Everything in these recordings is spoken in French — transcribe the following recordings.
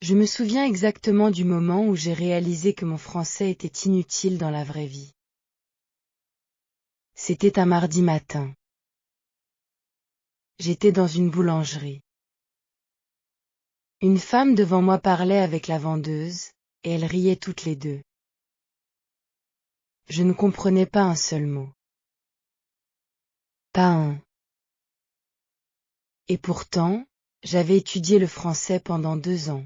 Je me souviens exactement du moment où j'ai réalisé que mon français était inutile dans la vraie vie. C'était un mardi matin. J'étais dans une boulangerie. Une femme devant moi parlait avec la vendeuse, et elles riaient toutes les deux. Je ne comprenais pas un seul mot. Pas un. Et pourtant, j'avais étudié le français pendant 2 ans.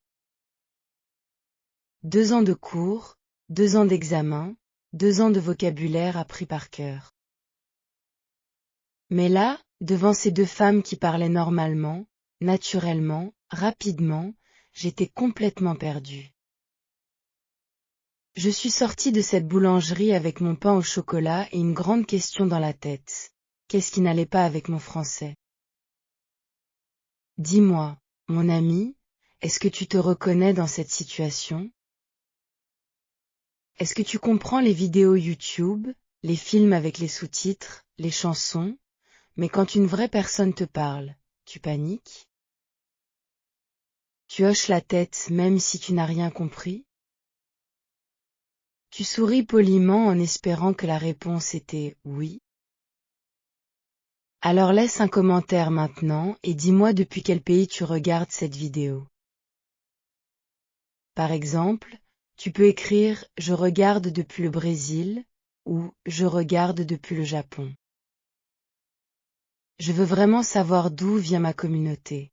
2 ans de cours, 2 ans d'examen, 2 ans de vocabulaire appris par cœur. Mais là, devant ces deux femmes qui parlaient normalement, naturellement, rapidement, j'étais complètement perdue. Je suis sortie de cette boulangerie avec mon pain au chocolat et une grande question dans la tête. Qu'est-ce qui n'allait pas avec mon français? Dis-moi, mon ami, est-ce que tu te reconnais dans cette situation? Est-ce que tu comprends les vidéos YouTube, les films avec les sous-titres, les chansons, mais quand une vraie personne te parle, tu paniques? Tu hoches la tête même si tu n'as rien compris? Tu souris poliment en espérant que la réponse était oui? Alors laisse un commentaire maintenant et dis-moi depuis quel pays tu regardes cette vidéo. Par exemple, tu peux écrire « Je regarde depuis le Brésil » ou « Je regarde depuis le Japon ». Je veux vraiment savoir d'où vient ma communauté.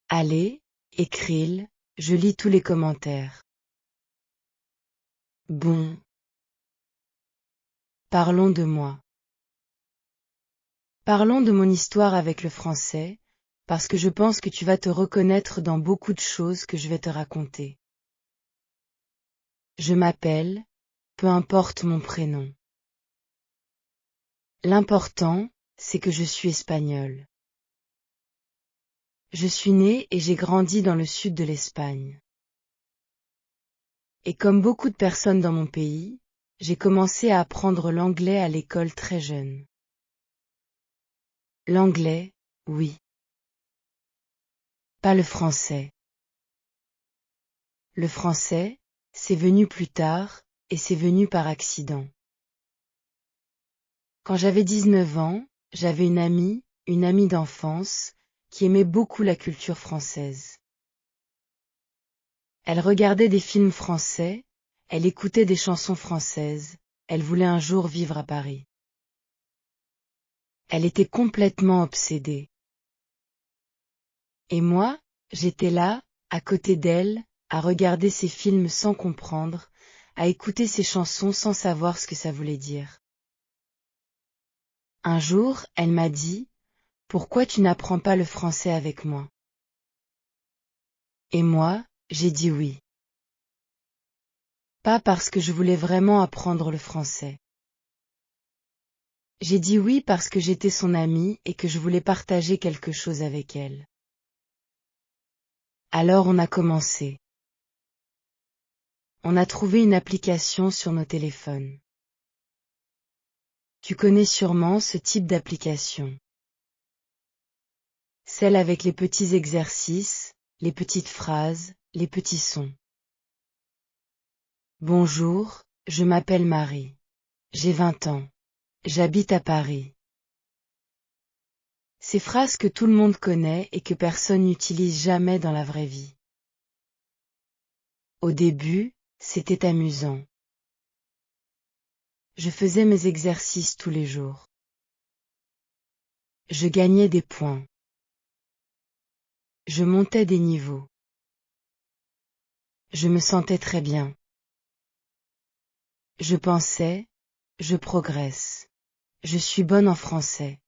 Allez, écris-le, je lis tous les commentaires. Bon. Parlons de moi. Parlons de mon histoire avec le français, parce que je pense que tu vas te reconnaître dans beaucoup de choses que je vais te raconter. Je m'appelle, peu importe mon prénom. L'important, c'est que je suis espagnole. Je suis née et j'ai grandi dans le sud de l'Espagne. Et comme beaucoup de personnes dans mon pays, j'ai commencé à apprendre l'anglais à l'école très jeune. L'anglais, oui. Pas le français. Le français, c'est venu plus tard, et c'est venu par accident. Quand j'avais 19 ans, j'avais une amie d'enfance, qui aimait beaucoup la culture française. Elle regardait des films français, elle écoutait des chansons françaises, elle voulait un jour vivre à Paris. Elle était complètement obsédée. Et moi, j'étais là, à côté d'elle, à regarder ses films sans comprendre, à écouter ses chansons sans savoir ce que ça voulait dire. Un jour, elle m'a dit, « Pourquoi tu n'apprends pas le français avec moi ?» Et moi, j'ai dit oui. Pas parce que je voulais vraiment apprendre le français. J'ai dit oui parce que j'étais son amie et que je voulais partager quelque chose avec elle. Alors on a commencé. On a trouvé une application sur nos téléphones. Tu connais sûrement ce type d'application. Celle avec les petits exercices, les petites phrases, les petits sons. Bonjour, je m'appelle Marie. J'ai 20 ans. J'habite à Paris. Ces phrases que tout le monde connaît et que personne n'utilise jamais dans la vraie vie. Au début, c'était amusant. Je faisais mes exercices tous les jours. Je gagnais des points. Je montais des niveaux. Je me sentais très bien. Je pensais, je progresse. Je suis bonne en français.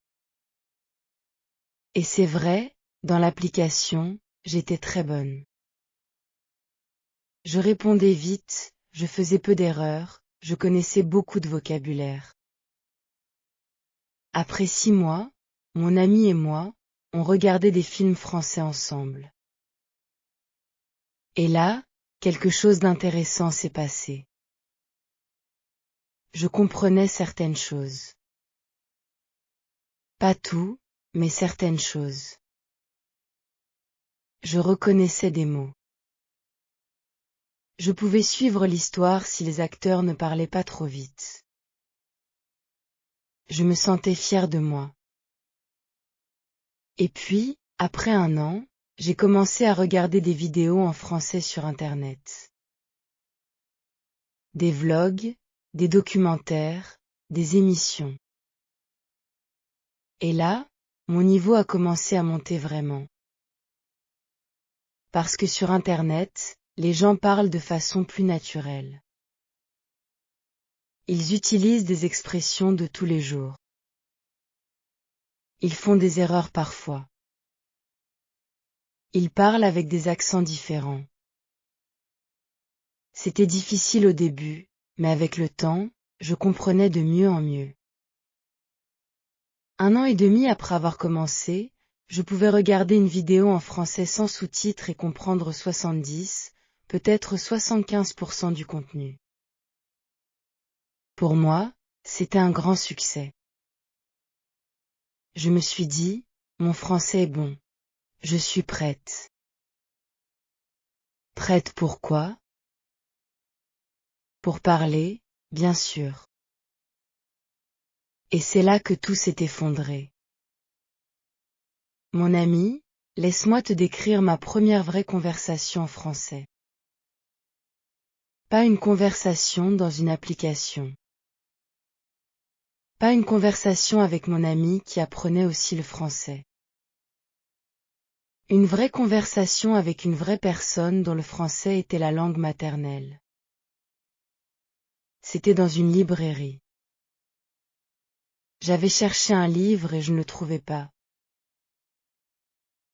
Et c'est vrai, dans l'application, j'étais très bonne. Je répondais vite, je faisais peu d'erreurs, je connaissais beaucoup de vocabulaire. Après 6 mois, mon ami et moi, on regardait des films français ensemble. Et là, quelque chose d'intéressant s'est passé. Je comprenais certaines choses. Pas tout, mais certaines choses. Je reconnaissais des mots. Je pouvais suivre l'histoire si les acteurs ne parlaient pas trop vite. Je me sentais fière de moi. Et puis, après un an, j'ai commencé à regarder des vidéos en français sur Internet. Des vlogs, des documentaires, des émissions. Et là, mon niveau a commencé à monter vraiment. Parce que sur Internet, les gens parlent de façon plus naturelle. Ils utilisent des expressions de tous les jours. Ils font des erreurs parfois. Ils parlent avec des accents différents. C'était difficile au début, mais avec le temps, je comprenais de mieux en mieux. 1 an et demi après avoir commencé, je pouvais regarder une vidéo en français sans sous-titres et comprendre 70, peut-être 75% du contenu. Pour moi, c'était un grand succès. Je me suis dit, mon français est bon. Je suis prête. Prête pour quoi? Pour parler, bien sûr. Et c'est là que tout s'est effondré. Mon ami, laisse-moi te décrire ma première vraie conversation en français. Pas une conversation dans une application. Pas une conversation avec mon ami qui apprenait aussi le français. Une vraie conversation avec une vraie personne dont le français était la langue maternelle. C'était dans une librairie. J'avais cherché un livre et je ne le trouvais pas.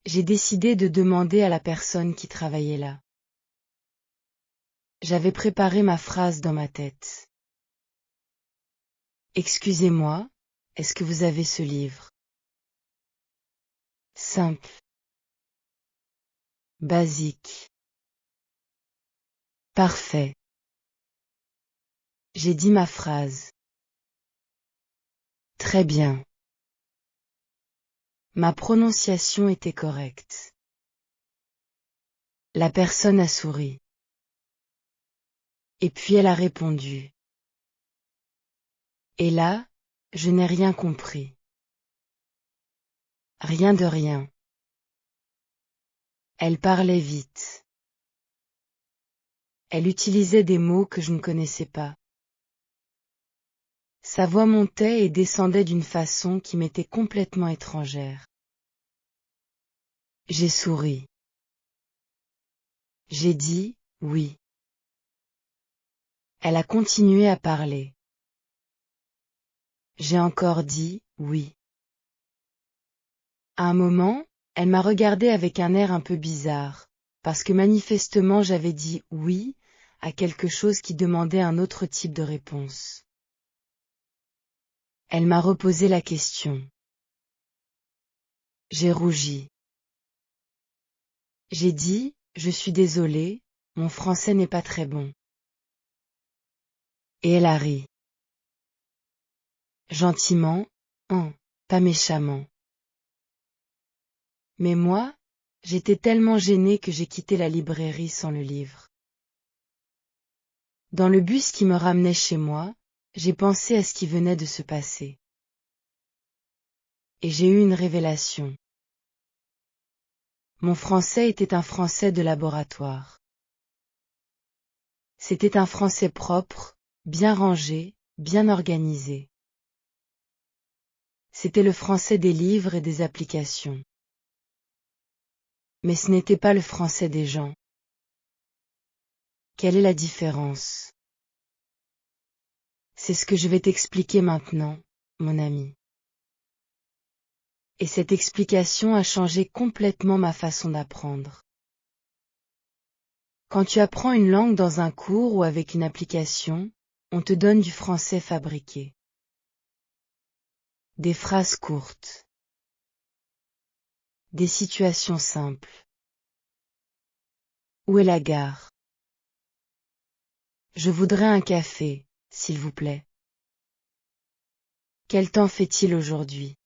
J'ai décidé de demander à la personne qui travaillait là. J'avais préparé ma phrase dans ma tête. Excusez-moi, est-ce que vous avez ce livre? Simple. Basique. Parfait. J'ai dit ma phrase. Très bien. Ma prononciation était correcte. La personne a souri. Et puis elle a répondu. Et là, je n'ai rien compris. Rien de rien. Elle parlait vite. Elle utilisait des mots que je ne connaissais pas. Sa voix montait et descendait d'une façon qui m'était complètement étrangère. J'ai souri. J'ai dit, oui. Elle a continué à parler. J'ai encore dit, oui. À un moment, elle m'a regardé avec un air un peu bizarre, parce que manifestement j'avais dit oui à quelque chose qui demandait un autre type de réponse. Elle m'a reposé la question. J'ai rougi. J'ai dit, je suis désolée, mon français n'est pas très bon. Et elle a ri. Gentiment, pas méchamment. Mais moi, j'étais tellement gênée que j'ai quitté la librairie sans le livre. Dans le bus qui me ramenait chez moi, j'ai pensé à ce qui venait de se passer. Et j'ai eu une révélation. Mon français était un français de laboratoire. C'était un français propre, bien rangé, bien organisé. C'était le français des livres et des applications. Mais ce n'était pas le français des gens. Quelle est la différence? C'est ce que je vais t'expliquer maintenant, mon ami. Et cette explication a changé complètement ma façon d'apprendre. Quand tu apprends une langue dans un cours ou avec une application, on te donne du français fabriqué. Des phrases courtes. Des situations simples. Où est la gare? Je voudrais un café, s'il vous plaît. Quel temps fait-il aujourd'hui?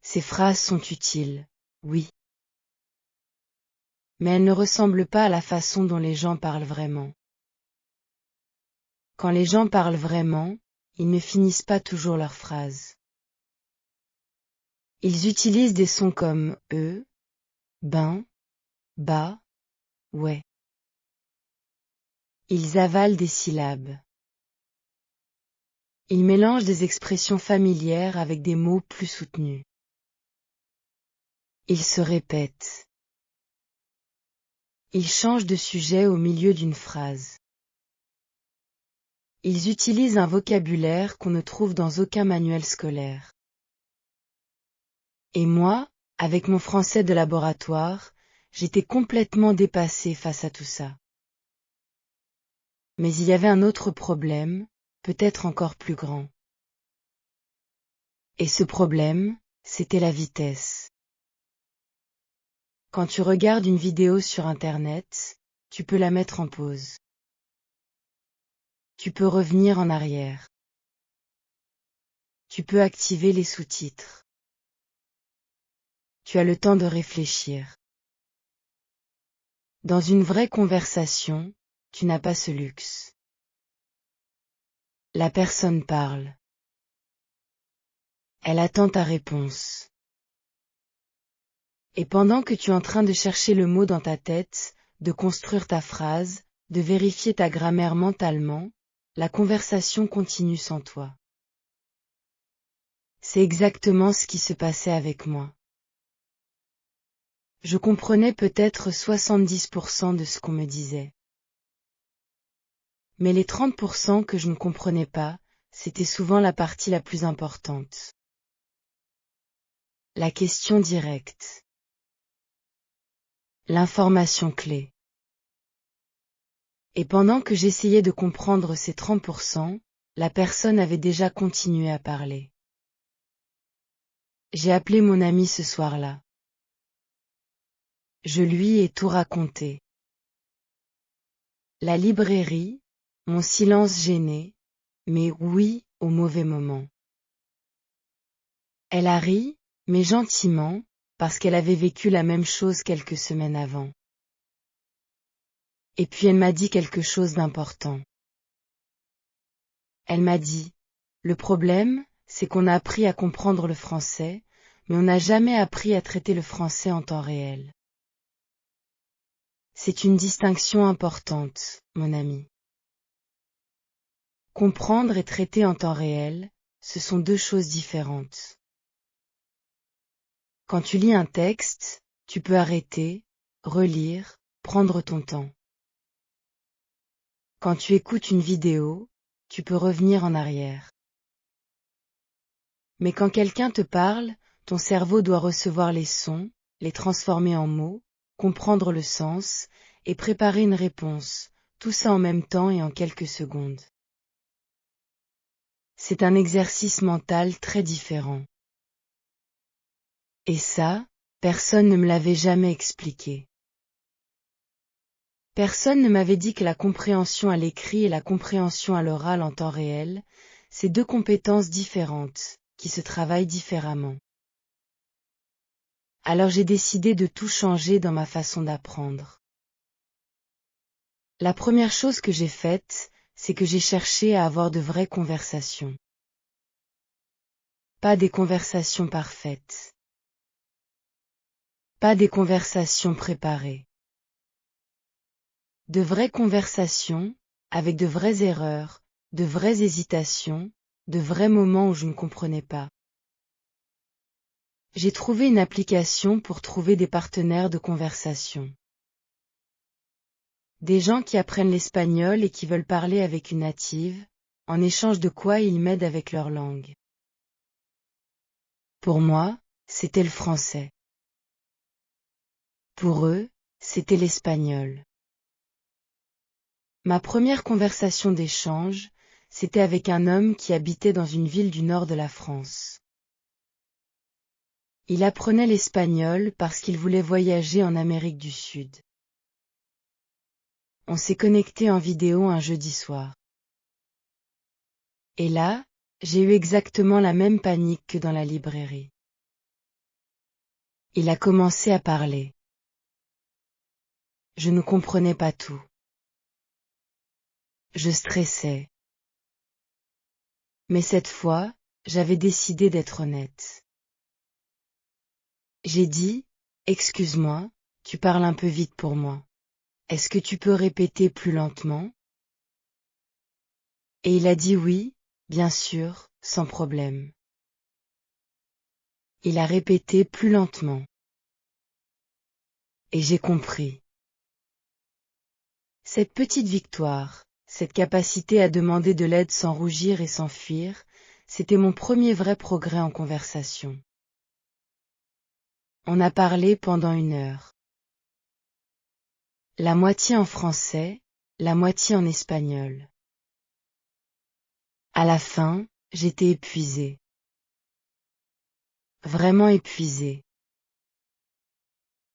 Ces phrases sont utiles, oui. mais elle ne ressemble pas à la façon dont les gens parlent vraiment. Quand les gens parlent vraiment, ils ne finissent pas toujours leurs phrases. Ils utilisent des sons comme ben, bah, ouais. Ils avalent des syllabes. Ils mélangent des expressions familières avec des mots plus soutenus. Ils se répètent. Ils changent de sujet au milieu d'une phrase. Ils utilisent un vocabulaire qu'on ne trouve dans aucun manuel scolaire. Et moi, avec mon français de laboratoire, j'étais complètement dépassée face à tout ça. Mais il y avait un autre problème, peut-être encore plus grand. Et ce problème, c'était la vitesse. Quand tu regardes une vidéo sur Internet, tu peux la mettre en pause. Tu peux revenir en arrière. Tu peux activer les sous-titres. Tu as le temps de réfléchir. Dans une vraie conversation, tu n'as pas ce luxe. La personne parle. Elle attend ta réponse. Et pendant que tu es en train de chercher le mot dans ta tête, de construire ta phrase, de vérifier ta grammaire mentalement, la conversation continue sans toi. C'est exactement ce qui se passait avec moi. Je comprenais peut-être 70% de ce qu'on me disait. Mais les 30% que je ne comprenais pas, c'était souvent la partie la plus importante. La question directe. L'information clé. Et pendant que j'essayais de comprendre ces 30%, la personne avait déjà continué à parler. J'ai appelé mon ami ce soir-là. Je lui ai tout raconté. La librairie, mon silence gêné, mais oui, au mauvais moment. Elle a ri, mais gentiment, parce qu'elle avait vécu la même chose quelques semaines avant. Et puis elle m'a dit quelque chose d'important. Elle m'a dit, le problème, c'est qu'on a appris à comprendre le français, mais on n'a jamais appris à traiter le français en temps réel. C'est une distinction importante, mon ami. Comprendre et traiter en temps réel, ce sont deux choses différentes. Quand tu lis un texte, tu peux arrêter, relire, prendre ton temps. Quand tu écoutes une vidéo, tu peux revenir en arrière. Mais quand quelqu'un te parle, ton cerveau doit recevoir les sons, les transformer en mots, comprendre le sens, et préparer une réponse, tout ça en même temps et en quelques secondes. C'est un exercice mental très différent. Et ça, personne ne me l'avait jamais expliqué. Personne ne m'avait dit que la compréhension à l'écrit et la compréhension à l'oral en temps réel, c'est deux compétences différentes, qui se travaillent différemment. Alors j'ai décidé de tout changer dans ma façon d'apprendre. La première chose que j'ai faite, c'est que j'ai cherché à avoir de vraies conversations. Pas des conversations parfaites. Pas des conversations préparées. De vraies conversations, avec de vraies erreurs, de vraies hésitations, de vrais moments où je ne comprenais pas. J'ai trouvé une application pour trouver des partenaires de conversation. Des gens qui apprennent l'espagnol et qui veulent parler avec une native, en échange de quoi ils m'aident avec leur langue. Pour moi, c'était le français. Pour eux, c'était l'espagnol. Ma première conversation d'échange, c'était avec un homme qui habitait dans une ville du nord de la France. Il apprenait l'espagnol parce qu'il voulait voyager en Amérique du Sud. On s'est connecté en vidéo un jeudi soir. Et là, j'ai eu exactement la même panique que dans la librairie. Il a commencé à parler. Je ne comprenais pas tout. Je stressais. Mais cette fois, j'avais décidé d'être honnête. J'ai dit, excuse-moi, tu parles un peu vite pour moi. Est-ce que tu peux répéter plus lentement? Et il a dit oui, bien sûr, sans problème. Il a répété plus lentement. Et j'ai compris. Cette petite victoire, cette capacité à demander de l'aide sans rougir et sans fuir, c'était mon premier vrai progrès en conversation. On a parlé pendant 1 heure. La moitié en français, la moitié en espagnol. À la fin, j'étais épuisée. Vraiment épuisée.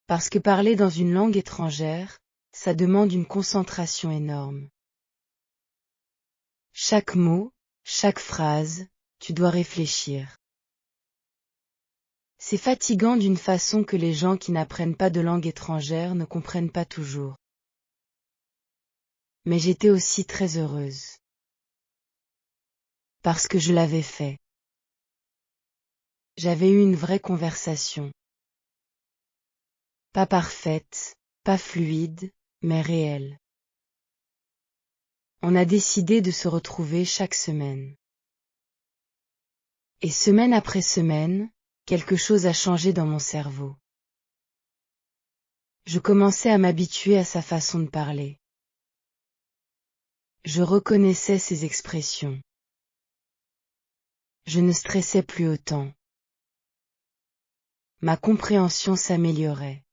Parce que parler dans une langue étrangère, ça demande une concentration énorme. Chaque mot, chaque phrase, tu dois réfléchir. C'est fatigant d'une façon que les gens qui n'apprennent pas de langue étrangère ne comprennent pas toujours. Mais j'étais aussi très heureuse. Parce que je l'avais fait. J'avais eu une vraie conversation. Pas parfaite, pas fluide, mais réelle. On a décidé de se retrouver chaque semaine. Et semaine après semaine, quelque chose a changé dans mon cerveau. Je commençais à m'habituer à sa façon de parler. Je reconnaissais ses expressions. Je ne stressais plus autant. Ma compréhension s'améliorait.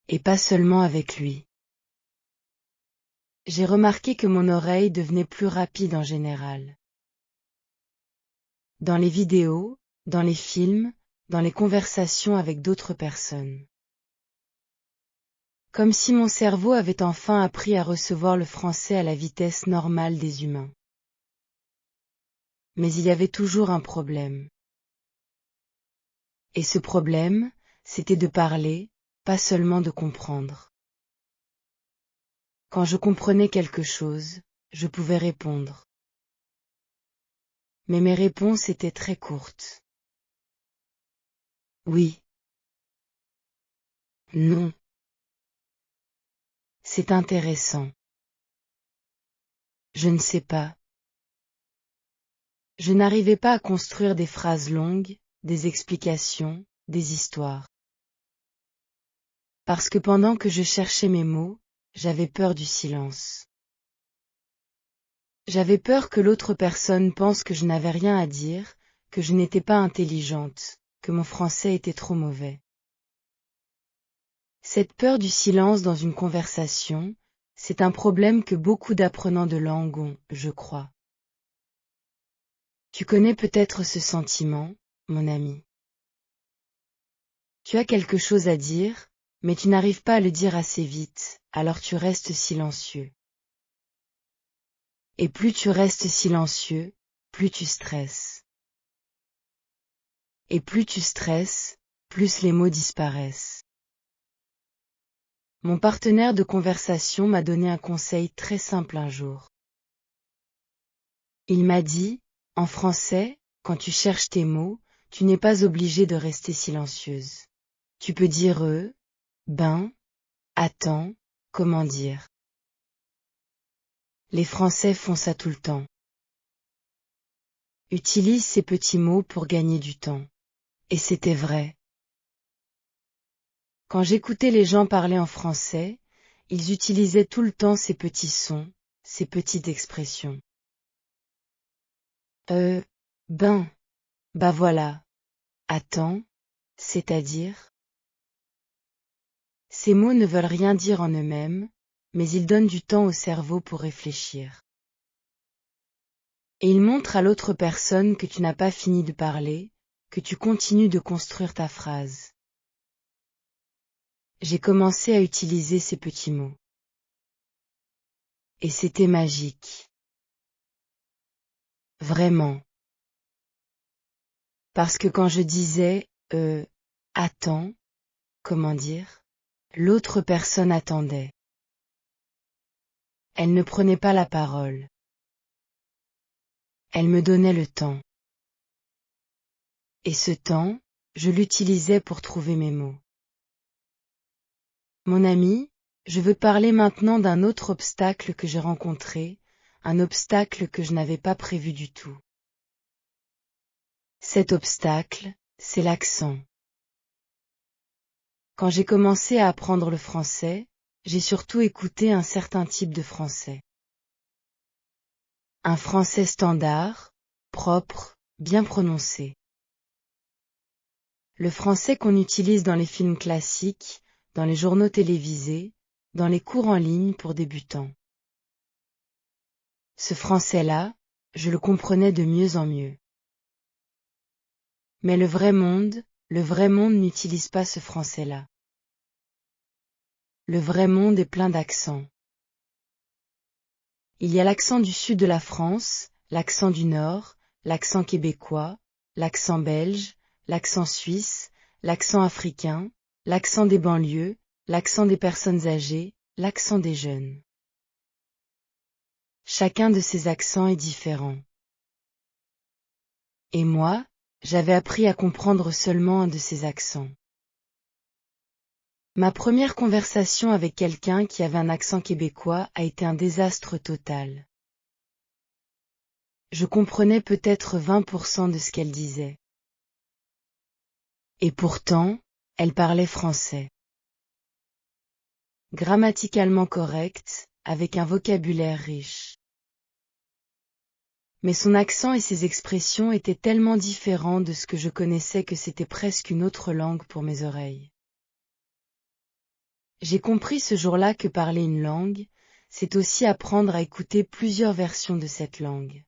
Et pas seulement avec lui. J'ai remarqué que mon oreille devenait plus rapide en général. Dans les vidéos, dans les films, dans les conversations avec d'autres personnes. Comme si mon cerveau avait enfin appris à recevoir le français à la vitesse normale des humains. Mais il y avait toujours un problème. Et ce problème, c'était de parler, pas seulement de comprendre. Quand je comprenais quelque chose, je pouvais répondre. Mais mes réponses étaient très courtes. Oui. Non. C'est intéressant. Je ne sais pas. Je n'arrivais pas à construire des phrases longues, des explications, des histoires. Parce que pendant que je cherchais mes mots, j'avais peur du silence. J'avais peur que l'autre personne pense que je n'avais rien à dire, que je n'étais pas intelligente, que mon français était trop mauvais. Cette peur du silence dans une conversation, c'est un problème que beaucoup d'apprenants de langue ont, je crois. Tu connais peut-être ce sentiment, mon ami. Tu as quelque chose à dire, mais tu n'arrives pas à le dire assez vite, alors tu restes silencieux. Et plus tu restes silencieux, plus tu stresses. Et plus tu stresses, plus les mots disparaissent. Mon partenaire de conversation m'a donné un conseil très simple un jour. Il m'a dit, en français, quand tu cherches tes mots, tu n'es pas obligé de rester silencieuse. Tu peux dire ben, attends, comment dire. Les Français font ça tout le temps. Utilise ces petits mots pour gagner du temps. Et c'était vrai. Quand j'écoutais les gens parler en français, ils utilisaient tout le temps ces petits sons, ces petites expressions. Ben, bah voilà. Attends, c'est-à-dire? Ces mots ne veulent rien dire en eux-mêmes, mais ils donnent du temps au cerveau pour réfléchir. Et ils montrent à l'autre personne que tu n'as pas fini de parler, que tu continues de construire ta phrase. J'ai commencé à utiliser ces petits mots. Et c'était magique. Vraiment. Parce que quand je disais, attends, comment dire? L'autre personne attendait. Elle ne prenait pas la parole. Elle me donnait le temps. Et ce temps, je l'utilisais pour trouver mes mots. Mon ami, je veux parler maintenant d'un autre obstacle que j'ai rencontré, un obstacle que je n'avais pas prévu du tout. Cet obstacle, c'est l'accent. Quand j'ai commencé à apprendre le français, j'ai surtout écouté un certain type de français. Un français standard, propre, bien prononcé. Le français qu'on utilise dans les films classiques, dans les journaux télévisés, dans les cours en ligne pour débutants. Ce français-là, je le comprenais de mieux en mieux. Mais le vrai monde n'utilise pas ce français-là. Le vrai monde est plein d'accents. Il y a l'accent du sud de la France, l'accent du nord, l'accent québécois, l'accent belge, l'accent suisse, l'accent africain, l'accent des banlieues, l'accent des personnes âgées, l'accent des jeunes. Chacun de ces accents est différent. Et moi, j'avais appris à comprendre seulement un de ces accents. Ma première conversation avec quelqu'un qui avait un accent québécois a été un désastre total. Je comprenais peut-être 20% de ce qu'elle disait. Et pourtant, elle parlait français. Grammaticalement correct, avec un vocabulaire riche. Mais son accent et ses expressions étaient tellement différents de ce que je connaissais que c'était presque une autre langue pour mes oreilles. J'ai compris ce jour-là que parler une langue, c'est aussi apprendre à écouter plusieurs versions de cette langue.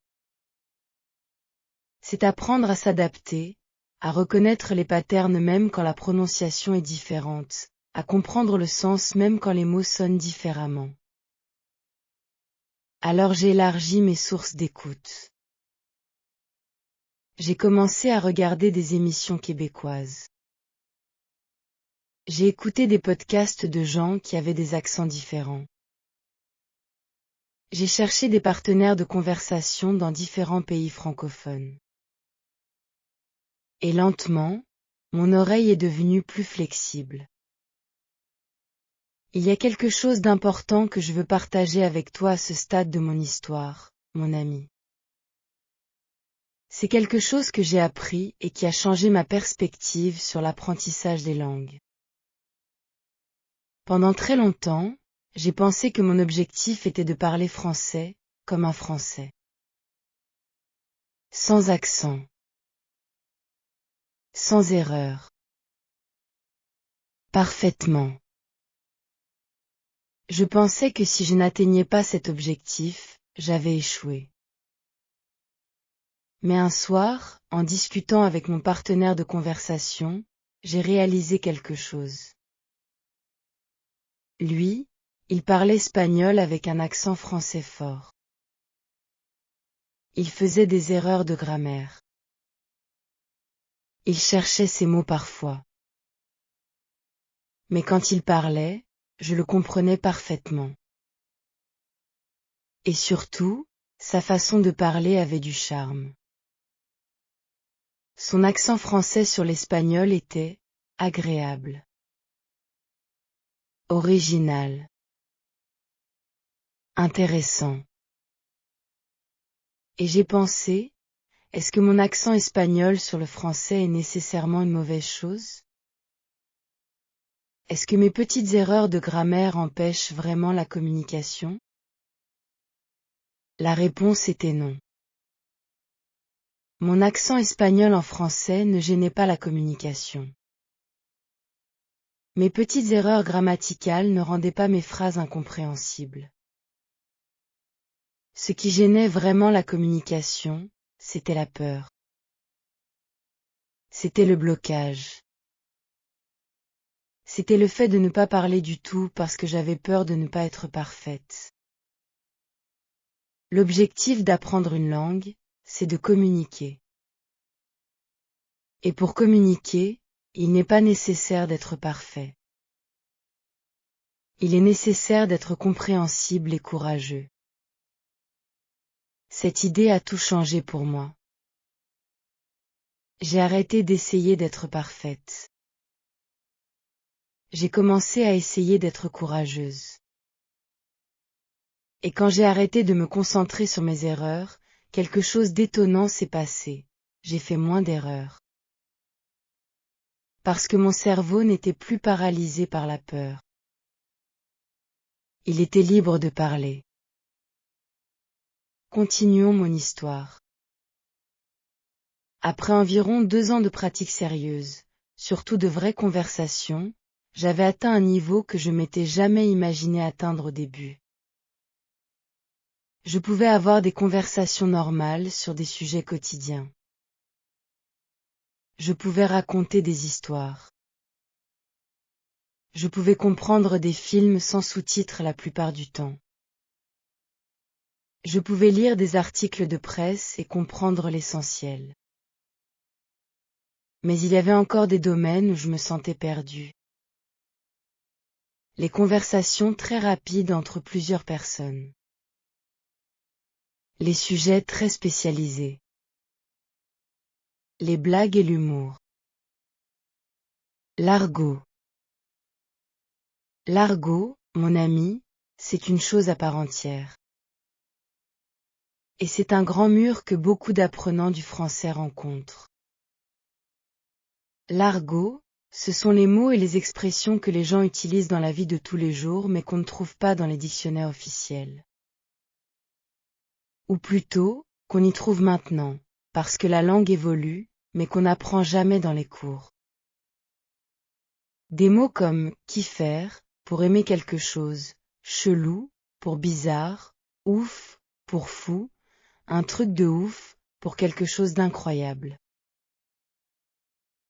C'est apprendre à s'adapter, à reconnaître les patterns même quand la prononciation est différente, à comprendre le sens même quand les mots sonnent différemment. Alors j'ai élargi mes sources d'écoute. J'ai commencé à regarder des émissions québécoises. J'ai écouté des podcasts de gens qui avaient des accents différents. J'ai cherché des partenaires de conversation dans différents pays francophones. Et lentement, mon oreille est devenue plus flexible. Il y a quelque chose d'important que je veux partager avec toi à ce stade de mon histoire, mon ami. C'est quelque chose que j'ai appris et qui a changé ma perspective sur l'apprentissage des langues. Pendant très longtemps, j'ai pensé que mon objectif était de parler français, comme un français. Sans accent. Sans erreur. Parfaitement. Je pensais que si je n'atteignais pas cet objectif, j'avais échoué. Mais un soir, en discutant avec mon partenaire de conversation, j'ai réalisé quelque chose. Lui, il parlait espagnol avec un accent français fort. Il faisait des erreurs de grammaire. Il cherchait ses mots parfois. Mais quand il parlait, je le comprenais parfaitement. Et surtout, sa façon de parler avait du charme. Son accent français sur l'espagnol était agréable. Original. Intéressant. Et j'ai pensé, est-ce que mon accent espagnol sur le français est nécessairement une mauvaise chose? Est-ce que mes petites erreurs de grammaire empêchent vraiment la communication? La réponse était non. Mon accent espagnol en français ne gênait pas la communication. Mes petites erreurs grammaticales ne rendaient pas mes phrases incompréhensibles. Ce qui gênait vraiment la communication, c'était la peur. C'était le blocage. C'était le fait de ne pas parler du tout parce que j'avais peur de ne pas être parfaite. L'objectif d'apprendre une langue, c'est de communiquer. Et pour communiquer, il n'est pas nécessaire d'être parfait. Il est nécessaire d'être compréhensible et courageux. Cette idée a tout changé pour moi. J'ai arrêté d'essayer d'être parfaite. J'ai commencé à essayer d'être courageuse. Et quand j'ai arrêté de me concentrer sur mes erreurs, quelque chose d'étonnant s'est passé. J'ai fait moins d'erreurs. Parce que mon cerveau n'était plus paralysé par la peur. Il était libre de parler. Continuons mon histoire. Après environ 2 ans de pratique sérieuse, surtout de vraies conversations, j'avais atteint un niveau que je m'étais jamais imaginé atteindre au début. Je pouvais avoir des conversations normales sur des sujets quotidiens. Je pouvais raconter des histoires. Je pouvais comprendre des films sans sous-titres la plupart du temps. Je pouvais lire des articles de presse et comprendre l'essentiel. Mais il y avait encore des domaines où je me sentais perdue. Les conversations très rapides entre plusieurs personnes. Les sujets très spécialisés. Les blagues et l'humour. L'argot. L'argot, mon ami, c'est une chose à part entière. Et c'est un grand mur que beaucoup d'apprenants du français rencontrent. L'argot, ce sont les mots et les expressions que les gens utilisent dans la vie de tous les jours mais qu'on ne trouve pas dans les dictionnaires officiels. Ou plutôt, qu'on y trouve maintenant, parce que la langue évolue, mais qu'on n'apprend jamais dans les cours. Des mots comme « kiffer » pour aimer quelque chose, « chelou » pour bizarre, « ouf » pour fou, « un truc de ouf » pour quelque chose d'incroyable.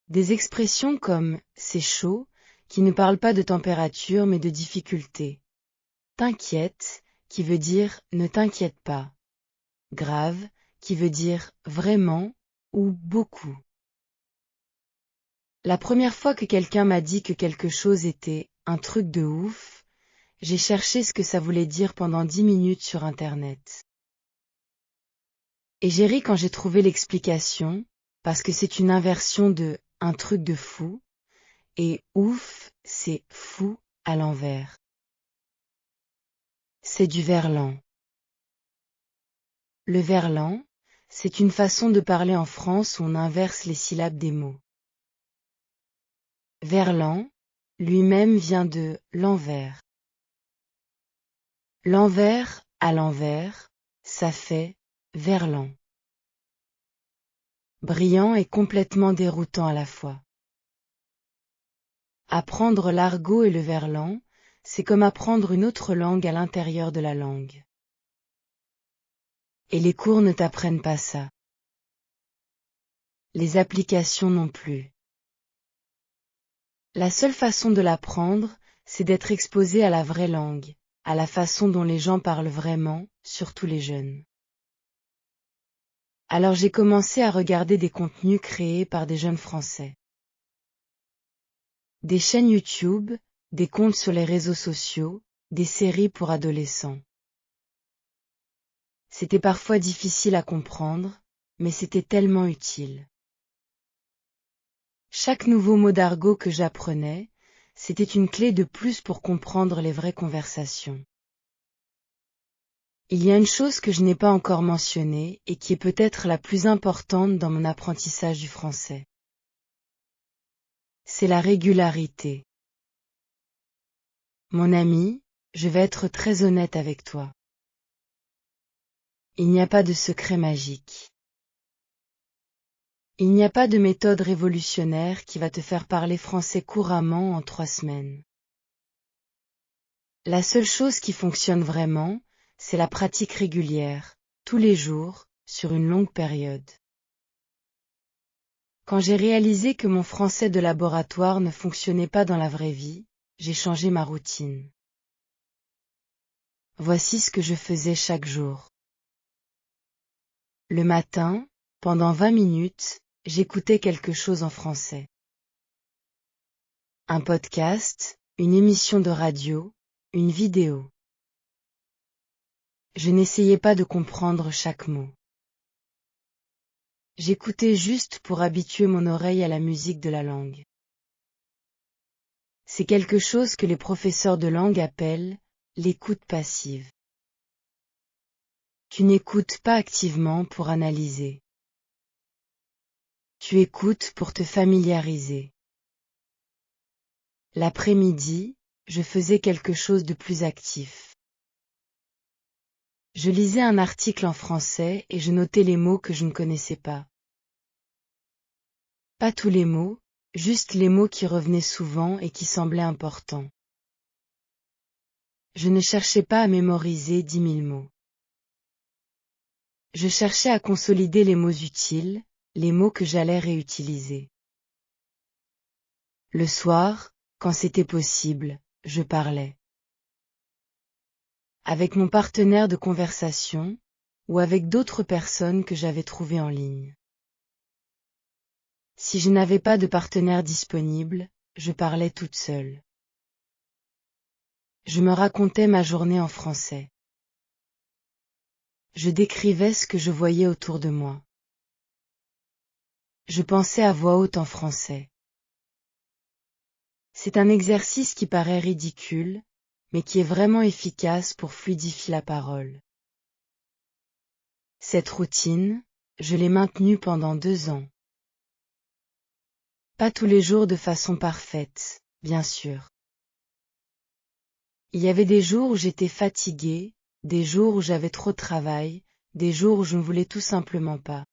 Des expressions comme « c'est chaud » qui ne parlent pas de température mais de difficulté. « T'inquiète » qui veut dire « ne t'inquiète pas ». Grave, qui veut dire vraiment ou beaucoup. La première fois que quelqu'un m'a dit que quelque chose était un truc de ouf, j'ai cherché ce que ça voulait dire pendant 10 minutes sur Internet. Et j'ai ri quand j'ai trouvé l'explication, parce que c'est une inversion de un truc de fou, et ouf, c'est fou à l'envers. C'est du verlan. Le verlan, c'est une façon de parler en France où on inverse les syllabes des mots. Verlan, lui-même vient de l'envers. L'envers à l'envers, ça fait verlan. Brillant et complètement déroutant à la fois. Apprendre l'argot et le verlan, c'est comme apprendre une autre langue à l'intérieur de la langue. Et les cours ne t'apprennent pas ça. Les applications non plus. La seule façon de l'apprendre, c'est d'être exposé à la vraie langue, à la façon dont les gens parlent vraiment, surtout les jeunes. Alors j'ai commencé à regarder des contenus créés par des jeunes Français. Des chaînes YouTube, des comptes sur les réseaux sociaux, des séries pour adolescents. C'était parfois difficile à comprendre, mais c'était tellement utile. Chaque nouveau mot d'argot que j'apprenais, c'était une clé de plus pour comprendre les vraies conversations. Il y a une chose que je n'ai pas encore mentionnée et qui est peut-être la plus importante dans mon apprentissage du français. C'est la régularité. Mon ami, je vais être très honnête avec toi. Il n'y a pas de secret magique. Il n'y a pas de méthode révolutionnaire qui va te faire parler français couramment en 3 semaines. La seule chose qui fonctionne vraiment, c'est la pratique régulière, tous les jours, sur une longue période. Quand j'ai réalisé que mon français de laboratoire ne fonctionnait pas dans la vraie vie, j'ai changé ma routine. Voici ce que je faisais chaque jour. Le matin, pendant 20 minutes, j'écoutais quelque chose en français. Un podcast, une émission de radio, une vidéo. Je n'essayais pas de comprendre chaque mot. J'écoutais juste pour habituer mon oreille à la musique de la langue. C'est quelque chose que les professeurs de langue appellent l'écoute passive. Tu n'écoutes pas activement pour analyser. Tu écoutes pour te familiariser. L'après-midi, je faisais quelque chose de plus actif. Je lisais un article en français et je notais les mots que je ne connaissais pas. Pas tous les mots, juste les mots qui revenaient souvent et qui semblaient importants. Je ne cherchais pas à mémoriser 10 000 mots. Je cherchais à consolider les mots utiles, les mots que j'allais réutiliser. Le soir, quand c'était possible, je parlais. Avec mon partenaire de conversation, ou avec d'autres personnes que j'avais trouvées en ligne. Si je n'avais pas de partenaire disponible, je parlais toute seule. Je me racontais ma journée en français. Je décrivais ce que je voyais autour de moi. Je pensais à voix haute en français. C'est un exercice qui paraît ridicule, mais qui est vraiment efficace pour fluidifier la parole. Cette routine, je l'ai maintenue pendant 2 ans. Pas tous les jours de façon parfaite, bien sûr. Il y avait des jours où j'étais fatiguée, des jours où j'avais trop de travail, des jours où je ne voulais tout simplement pas.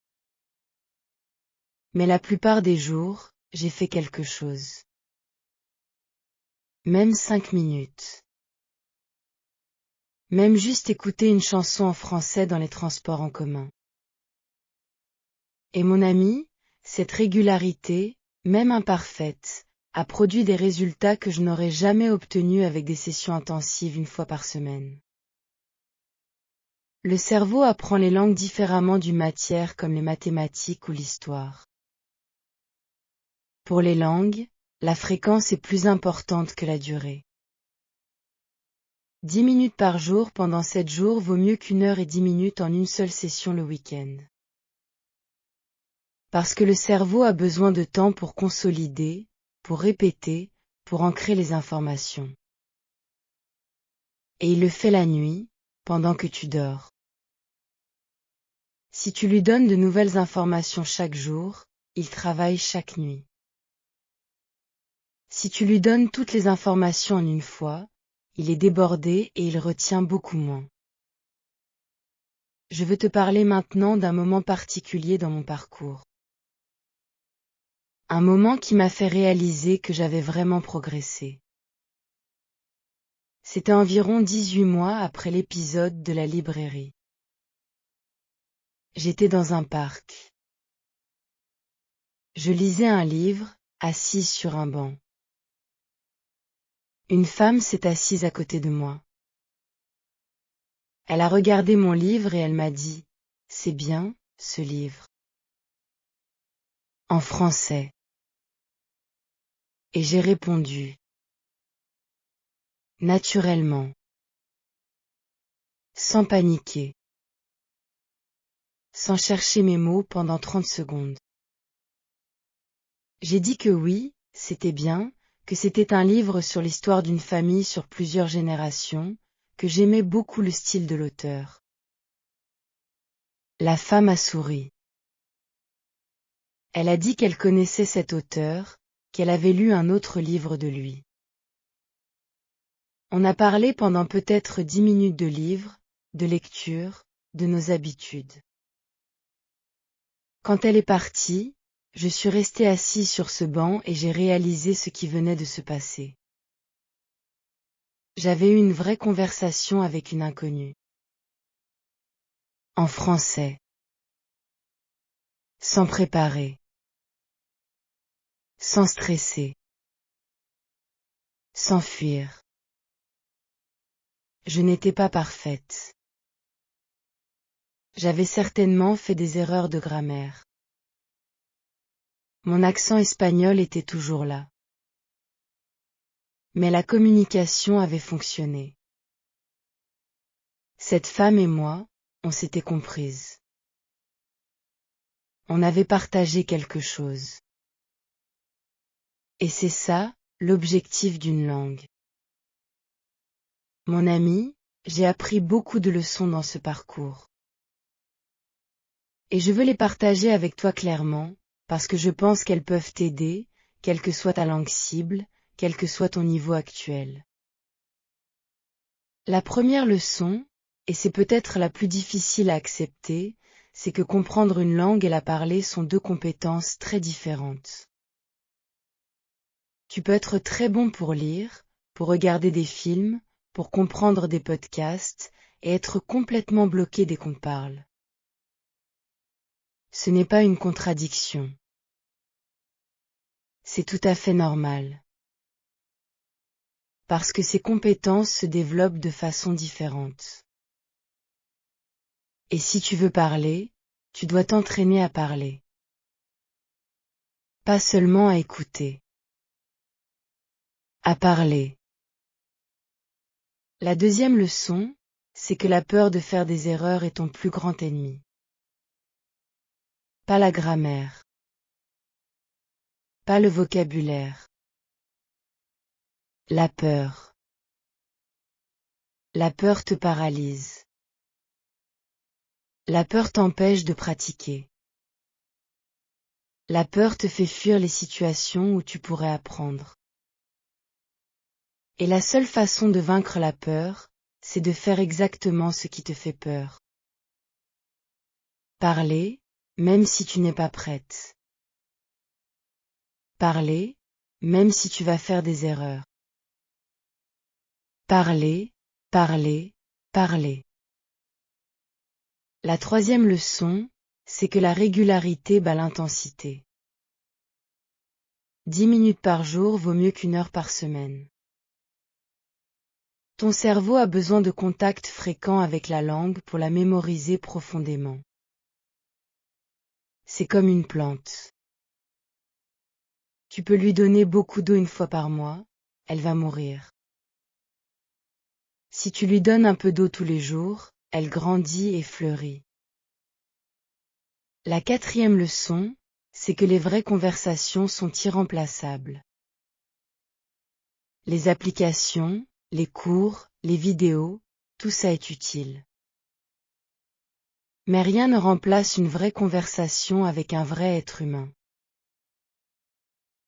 Mais la plupart des jours, j'ai fait quelque chose. Même 5 minutes. Même juste écouter une chanson en français dans les transports en commun. Et mon ami, cette régularité, même imparfaite, a produit des résultats que je n'aurais jamais obtenus avec des sessions intensives 1 fois par semaine. Le cerveau apprend les langues différemment d'une matière comme les mathématiques ou l'histoire. Pour les langues, la fréquence est plus importante que la durée. 10 minutes par jour pendant 7 jours vaut mieux qu'1 heure et 10 minutes en une seule session le week-end. Parce que le cerveau a besoin de temps pour consolider, pour répéter, pour ancrer les informations. Et il le fait la nuit, pendant que tu dors. Si tu lui donnes de nouvelles informations chaque jour, il travaille chaque nuit. Si tu lui donnes toutes les informations en une fois, il est débordé et il retient beaucoup moins. Je veux te parler maintenant d'un moment particulier dans mon parcours. Un moment qui m'a fait réaliser que j'avais vraiment progressé. C'était environ 18 mois après l'épisode de la librairie. J'étais dans un parc. Je lisais un livre, assise sur un banc. Une femme s'est assise à côté de moi. Elle a regardé mon livre et elle m'a dit « C'est bien, ce livre. » En français. Et j'ai répondu. Naturellement. Sans paniquer. Sans chercher mes mots pendant 30 secondes. J'ai dit que oui, c'était bien, que c'était un livre sur l'histoire d'une famille sur plusieurs générations, que j'aimais beaucoup le style de l'auteur. La femme a souri. Elle a dit qu'elle connaissait cet auteur, qu'elle avait lu un autre livre de lui. On a parlé pendant peut-être 10 minutes de livre, de lecture, de nos habitudes. Quand elle est partie, je suis restée assise sur ce banc et j'ai réalisé ce qui venait de se passer. J'avais eu une vraie conversation avec une inconnue. En français. Sans préparer. Sans stresser. Sans fuir. Je n'étais pas parfaite. J'avais certainement fait des erreurs de grammaire. Mon accent espagnol était toujours là. Mais la communication avait fonctionné. Cette femme et moi, on s'était comprises. On avait partagé quelque chose. Et c'est ça, l'objectif d'une langue. Mon ami, j'ai appris beaucoup de leçons dans ce parcours. Et je veux les partager avec toi clairement, parce que je pense qu'elles peuvent t'aider, quelle que soit ta langue cible, quel que soit ton niveau actuel. La première leçon, et c'est peut-être la plus difficile à accepter, c'est que comprendre une langue et la parler sont deux compétences très différentes. Tu peux être très bon pour lire, pour regarder des films, pour comprendre des podcasts, et être complètement bloqué dès qu'on te parle. Ce n'est pas une contradiction. C'est tout à fait normal. Parce que ces compétences se développent de façon différente. Et si tu veux parler, tu dois t'entraîner à parler. Pas seulement à écouter. À parler. La deuxième leçon, c'est que la peur de faire des erreurs est ton plus grand ennemi. Pas la grammaire. Pas le vocabulaire. La peur. La peur te paralyse. La peur t'empêche de pratiquer. La peur te fait fuir les situations où tu pourrais apprendre. Et la seule façon de vaincre la peur, c'est de faire exactement ce qui te fait peur. Parler, même si tu n'es pas prête. Parler, même si tu vas faire des erreurs. Parler, parler, parler. La troisième leçon, c'est que la régularité bat l'intensité. 10 minutes par jour vaut mieux qu'1 heure par semaine. Ton cerveau a besoin de contacts fréquents avec la langue pour la mémoriser profondément. C'est comme une plante. Tu peux lui donner beaucoup d'eau 1 fois par mois, elle va mourir. Si tu lui donnes un peu d'eau tous les jours, elle grandit et fleurit. La quatrième leçon, c'est que les vraies conversations sont irremplaçables. Les applications, les cours, les vidéos, tout ça est utile. Mais rien ne remplace une vraie conversation avec un vrai être humain.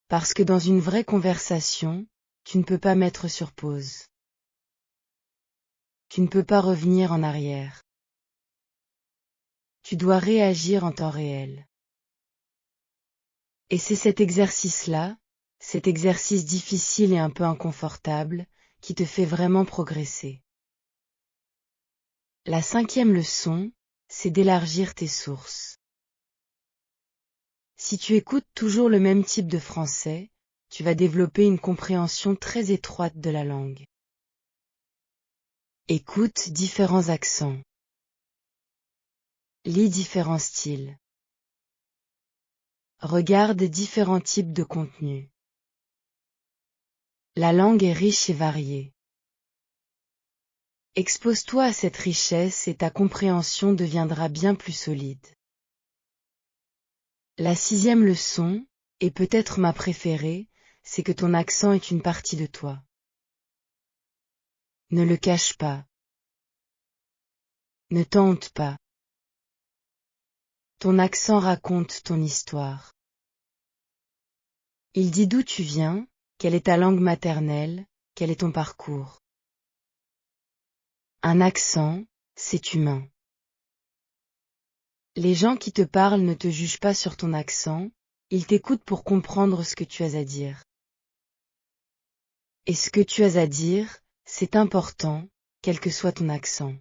Parce que dans une vraie conversation, tu ne peux pas mettre sur pause. Tu ne peux pas revenir en arrière. Tu dois réagir en temps réel. Et c'est cet exercice-là, cet exercice difficile et un peu inconfortable, qui te fait vraiment progresser. La cinquième leçon, c'est d'élargir tes sources. Si tu écoutes toujours le même type de français, tu vas développer une compréhension très étroite de la langue. Écoute différents accents. Lis différents styles. Regarde différents types de contenus. La langue est riche et variée. Expose-toi à cette richesse et ta compréhension deviendra bien plus solide. La sixième leçon, et peut-être ma préférée, c'est que ton accent est une partie de toi. Ne le cache pas. Ne t'en honte pas. Ton accent raconte ton histoire. Il dit d'où tu viens, quelle est ta langue maternelle, quel est ton parcours. Un accent, c'est humain. Les gens qui te parlent ne te jugent pas sur ton accent, ils t'écoutent pour comprendre ce que tu as à dire. Et ce que tu as à dire, c'est important, quel que soit ton accent.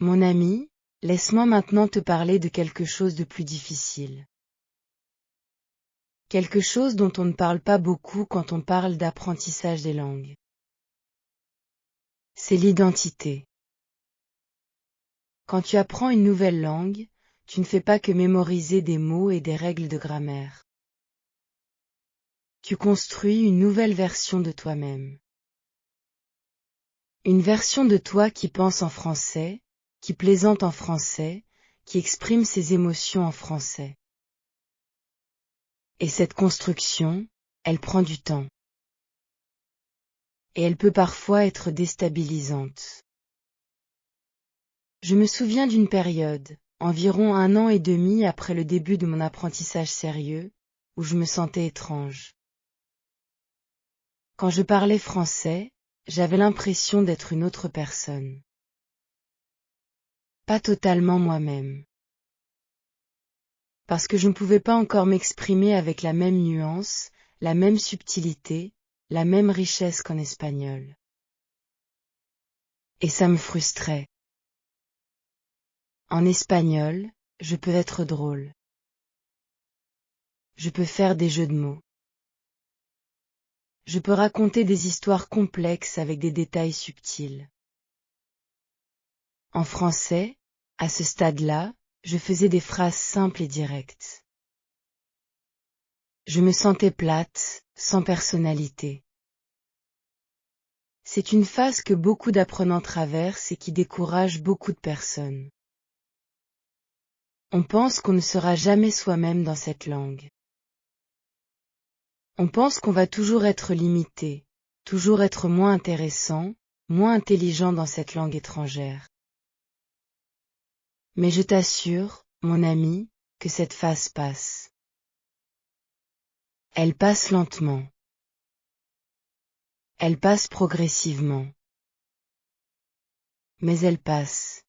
Mon ami, laisse-moi maintenant te parler de quelque chose de plus difficile. Quelque chose dont on ne parle pas beaucoup quand on parle d'apprentissage des langues. C'est l'identité. Quand tu apprends une nouvelle langue, tu ne fais pas que mémoriser des mots et des règles de grammaire. Tu construis une nouvelle version de toi-même. Une version de toi qui pense en français, qui plaisante en français, qui exprime ses émotions en français. Et cette construction, elle prend du temps. Et elle peut parfois être déstabilisante. Je me souviens d'une période, environ 1 an et demi après le début de mon apprentissage sérieux, où je me sentais étrange. Quand je parlais français, j'avais l'impression d'être une autre personne. Pas totalement moi-même. Parce que je ne pouvais pas encore m'exprimer avec la même nuance, la même subtilité, la même richesse qu'en espagnol. Et ça me frustrait. En espagnol, je peux être drôle. Je peux faire des jeux de mots. Je peux raconter des histoires complexes avec des détails subtils. En français, à ce stade-là, je faisais des phrases simples et directes. Je me sentais plate, sans personnalité. C'est une phase que beaucoup d'apprenants traversent et qui décourage beaucoup de personnes. On pense qu'on ne sera jamais soi-même dans cette langue. On pense qu'on va toujours être limité, toujours être moins intéressant, moins intelligent dans cette langue étrangère. Mais je t'assure, mon ami, que cette phase passe. Elle passe lentement. Elle passe progressivement. Mais elle passe.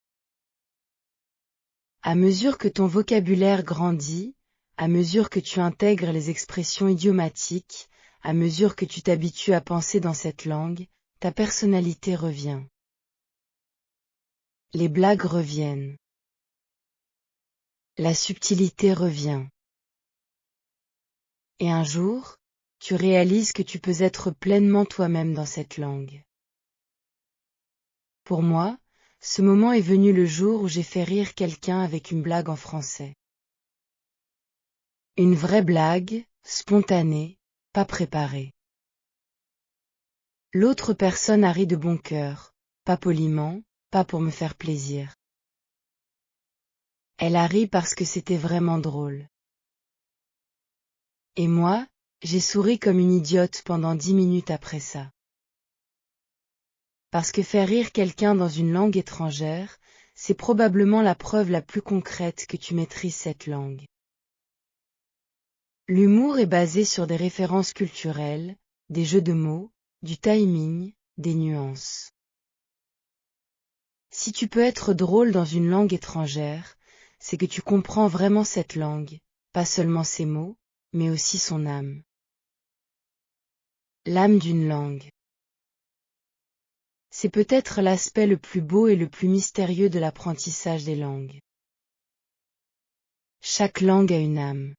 À mesure que ton vocabulaire grandit, à mesure que tu intègres les expressions idiomatiques, à mesure que tu t'habitues à penser dans cette langue, ta personnalité revient. Les blagues reviennent. La subtilité revient. Et un jour, tu réalises que tu peux être pleinement toi-même dans cette langue. Pour moi, ce moment est venu le jour où j'ai fait rire quelqu'un avec une blague en français. Une vraie blague, spontanée, pas préparée. L'autre personne a ri de bon cœur, pas poliment, pas pour me faire plaisir. Elle a ri parce que c'était vraiment drôle. Et moi, j'ai souri comme une idiote pendant 10 minutes après ça. Parce que faire rire quelqu'un dans une langue étrangère, c'est probablement la preuve la plus concrète que tu maîtrises cette langue. L'humour est basé sur des références culturelles, des jeux de mots, du timing, des nuances. Si tu peux être drôle dans une langue étrangère, c'est que tu comprends vraiment cette langue, pas seulement ses mots, mais aussi son âme. L'âme d'une langue. C'est peut-être l'aspect le plus beau et le plus mystérieux de l'apprentissage des langues. Chaque langue a une âme.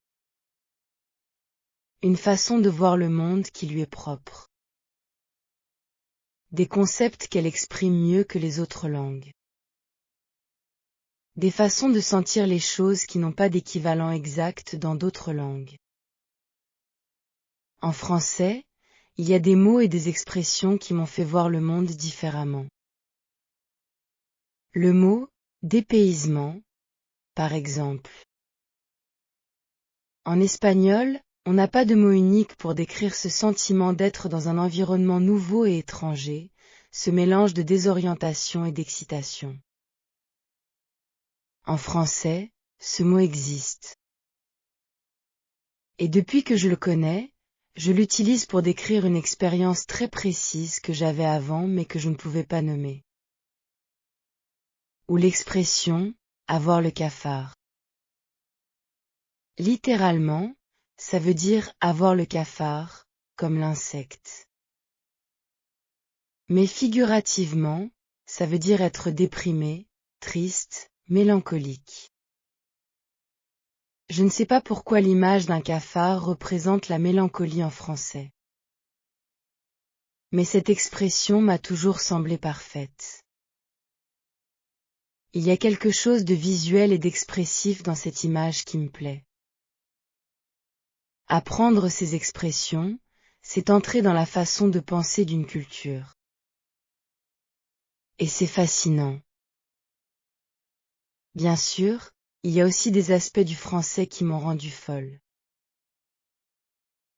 Une façon de voir le monde qui lui est propre. Des concepts qu'elle exprime mieux que les autres langues. Des façons de sentir les choses qui n'ont pas d'équivalent exact dans d'autres langues. En français, il y a des mots et des expressions qui m'ont fait voir le monde différemment. Le mot « dépaysement », par exemple. En espagnol, on n'a pas de mot unique pour décrire ce sentiment d'être dans un environnement nouveau et étranger, ce mélange de désorientation et d'excitation. En français, ce mot existe. Et depuis que je le connais, je l'utilise pour décrire une expérience très précise que j'avais avant mais que je ne pouvais pas nommer. Ou l'expression « avoir le cafard ». Littéralement, ça veut dire avoir le cafard, comme l'insecte. Mais figurativement, ça veut dire être déprimé, triste, mélancolique. Je ne sais pas pourquoi l'image d'un cafard représente la mélancolie en français. Mais cette expression m'a toujours semblé parfaite. Il y a quelque chose de visuel et d'expressif dans cette image qui me plaît. Apprendre ces expressions, c'est entrer dans la façon de penser d'une culture. Et c'est fascinant. Bien sûr, il y a aussi des aspects du français qui m'ont rendu folle.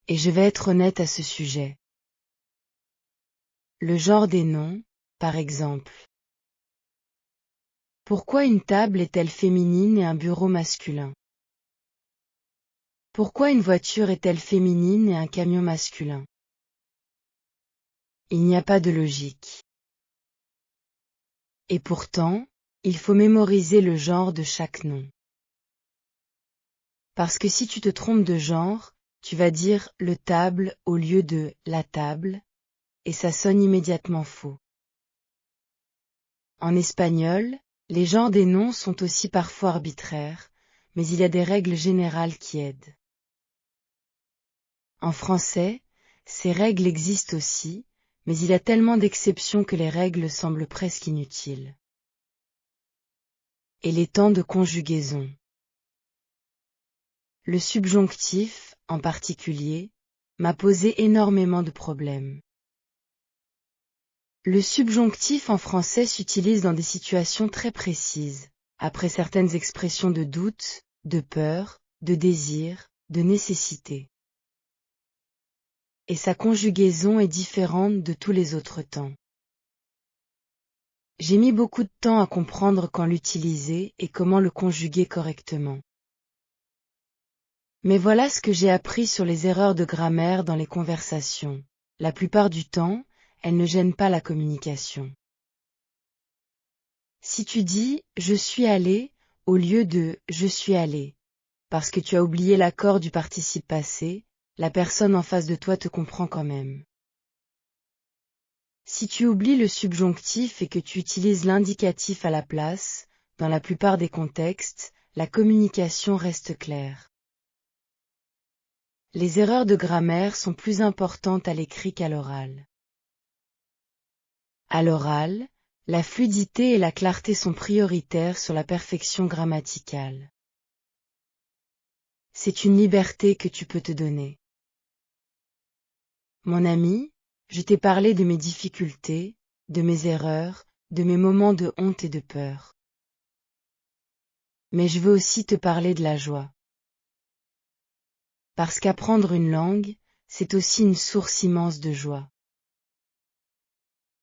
Et je vais être honnête à ce sujet. Le genre des noms, par exemple. Pourquoi une table est-elle féminine et un bureau masculin? Pourquoi une voiture est-elle féminine et un camion masculin? Il n'y a pas de logique. Et pourtant, il faut mémoriser le genre de chaque nom. Parce que si tu te trompes de genre, tu vas dire le table au lieu de la table, et ça sonne immédiatement faux. En espagnol, les genres des noms sont aussi parfois arbitraires, mais il y a des règles générales qui aident. En français, ces règles existent aussi, mais il y a tellement d'exceptions que les règles semblent presque inutiles. Et les temps de conjugaison. Le subjonctif, en particulier, m'a posé énormément de problèmes. Le subjonctif en français s'utilise dans des situations très précises, après certaines expressions de doute, de peur, de désir, de nécessité. Et sa conjugaison est différente de tous les autres temps. J'ai mis beaucoup de temps à comprendre quand l'utiliser et comment le conjuguer correctement. Mais voilà ce que j'ai appris sur les erreurs de grammaire dans les conversations. La plupart du temps, elles ne gênent pas la communication. Si tu dis « je suis allé » au lieu de « je suis allé », parce que tu as oublié l'accord du participe passé, la personne en face de toi te comprend quand même. Si tu oublies le subjonctif et que tu utilises l'indicatif à la place, dans la plupart des contextes, la communication reste claire. Les erreurs de grammaire sont plus importantes à l'écrit qu'à l'oral. À l'oral, la fluidité et la clarté sont prioritaires sur la perfection grammaticale. C'est une liberté que tu peux te donner. Mon ami, je t'ai parlé de mes difficultés, de mes erreurs, de mes moments de honte et de peur. Mais je veux aussi te parler de la joie. Parce qu'apprendre une langue, c'est aussi une source immense de joie.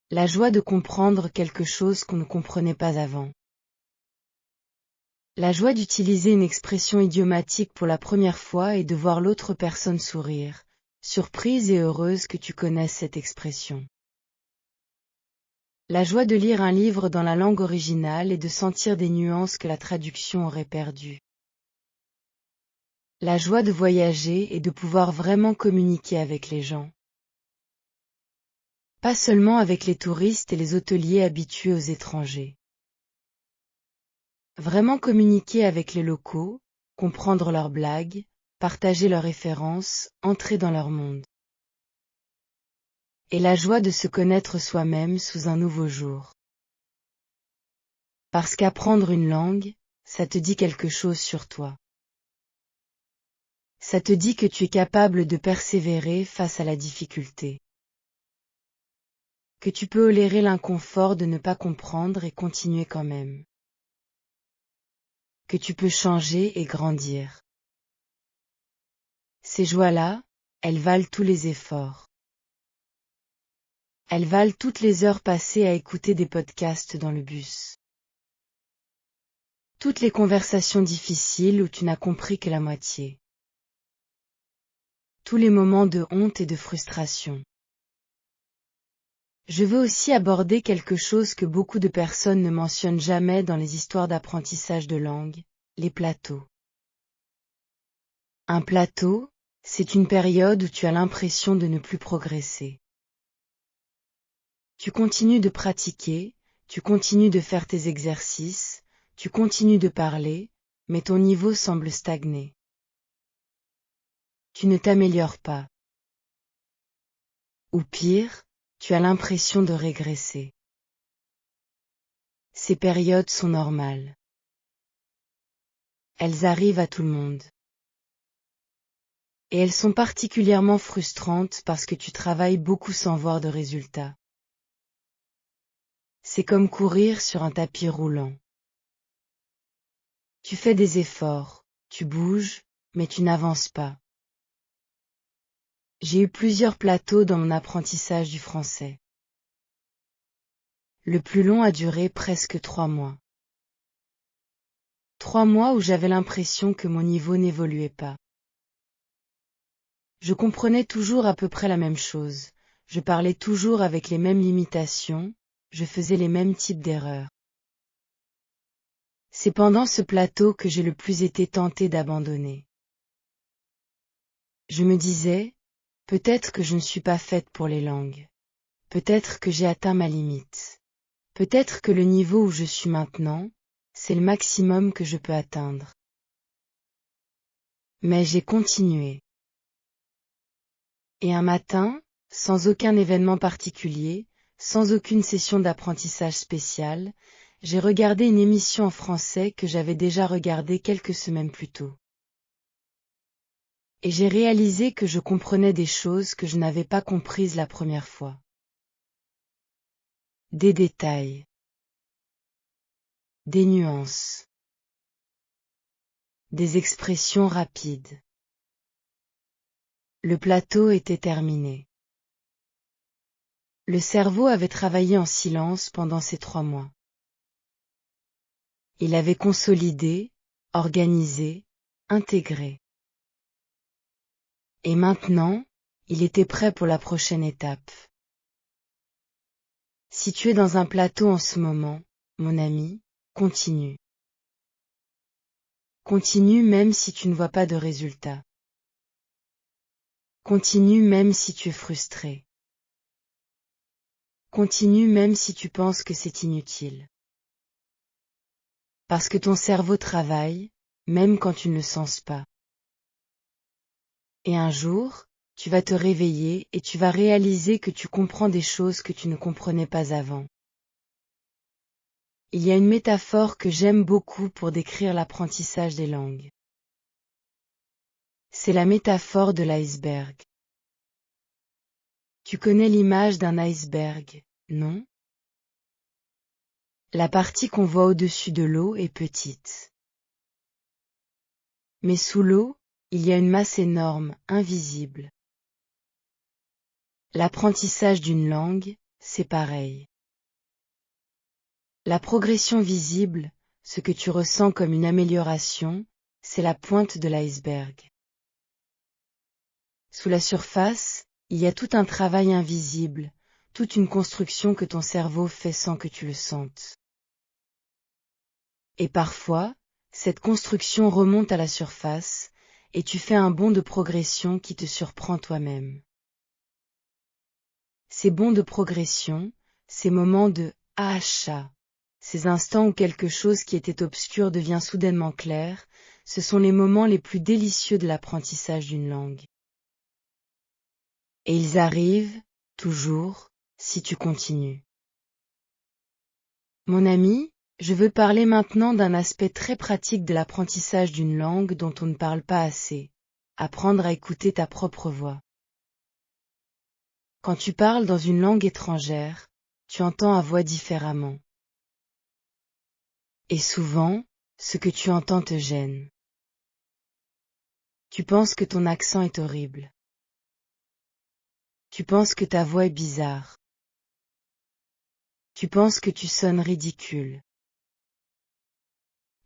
La joie de comprendre quelque chose qu'on ne comprenait pas avant. La joie d'utiliser une expression idiomatique pour la première fois et de voir l'autre personne sourire, surprise et heureuse que tu connaisses cette expression. La joie de lire un livre dans la langue originale et de sentir des nuances que la traduction aurait perdues. La joie de voyager et de pouvoir vraiment communiquer avec les gens. Pas seulement avec les touristes et les hôteliers habitués aux étrangers. Vraiment communiquer avec les locaux, comprendre leurs blagues, partager leurs références, entrer dans leur monde. Et la joie de se connaître soi-même sous un nouveau jour. Parce qu'apprendre une langue, ça te dit quelque chose sur toi. Ça te dit que tu es capable de persévérer face à la difficulté. Que tu peux tolérer l'inconfort de ne pas comprendre et continuer quand même. Que tu peux changer et grandir. Ces joies-là, elles valent tous les efforts. Elles valent toutes les heures passées à écouter des podcasts dans le bus. Toutes les conversations difficiles où tu n'as compris que la moitié. Tous les moments de honte et de frustration. Je veux aussi aborder quelque chose que beaucoup de personnes ne mentionnent jamais dans les histoires d'apprentissage de langue, les plateaux. Un plateau, c'est une période où tu as l'impression de ne plus progresser. Tu continues de pratiquer, tu continues de faire tes exercices, tu continues de parler, mais ton niveau semble stagner. Tu ne t'améliores pas. Ou pire, tu as l'impression de régresser. Ces périodes sont normales. Elles arrivent à tout le monde. Et elles sont particulièrement frustrantes parce que tu travailles beaucoup sans voir de résultats. C'est comme courir sur un tapis roulant. Tu fais des efforts, tu bouges, mais tu n'avances pas. J'ai eu plusieurs plateaux dans mon apprentissage du français. Le plus long a duré presque 3 mois. 3 mois où j'avais l'impression que mon niveau n'évoluait pas. Je comprenais toujours à peu près la même chose, je parlais toujours avec les mêmes limitations, je faisais les mêmes types d'erreurs. C'est pendant ce plateau que j'ai le plus été tentée d'abandonner. Je me disais, peut-être que je ne suis pas faite pour les langues. Peut-être que j'ai atteint ma limite. Peut-être que le niveau où je suis maintenant, c'est le maximum que je peux atteindre. Mais j'ai continué. Et un matin, sans aucun événement particulier, sans aucune session d'apprentissage spéciale, j'ai regardé une émission en français que j'avais déjà regardée quelques semaines plus tôt. Et j'ai réalisé que je comprenais des choses que je n'avais pas comprises la première fois. Des détails. Des nuances. Des expressions rapides. Le plateau était terminé. Le cerveau avait travaillé en silence pendant ces 3 mois. Il avait consolidé, organisé, intégré. Et maintenant, il était prêt pour la prochaine étape. Si tu es dans un plateau en ce moment, mon ami, continue. Continue même si tu ne vois pas de résultat. Continue même si tu es frustré. Continue même si tu penses que c'est inutile. Parce que ton cerveau travaille, même quand tu ne le sens pas. Et un jour, tu vas te réveiller et tu vas réaliser que tu comprends des choses que tu ne comprenais pas avant. Il y a une métaphore que j'aime beaucoup pour décrire l'apprentissage des langues. C'est la métaphore de l'iceberg. Tu connais l'image d'un iceberg, non? La partie qu'on voit au-dessus de l'eau est petite. Mais sous l'eau, il y a une masse énorme, invisible. L'apprentissage d'une langue, c'est pareil. La progression visible, ce que tu ressens comme une amélioration, c'est la pointe de l'iceberg. Sous la surface, il y a tout un travail invisible, toute une construction que ton cerveau fait sans que tu le sentes. Et parfois, cette construction remonte à la surface, et tu fais un bond de progression qui te surprend toi-même. Ces bonds de progression, ces moments de « ah chat », ces instants où quelque chose qui était obscur devient soudainement clair, ce sont les moments les plus délicieux de l'apprentissage d'une langue. Et ils arrivent, toujours, si tu continues. Mon ami, je veux parler maintenant d'un aspect très pratique de l'apprentissage d'une langue dont on ne parle pas assez. Apprendre à écouter ta propre voix. Quand tu parles dans une langue étrangère, tu entends ta voix différemment. Et souvent, ce que tu entends te gêne. Tu penses que ton accent est horrible. Tu penses que ta voix est bizarre. Tu penses que tu sonnes ridicule.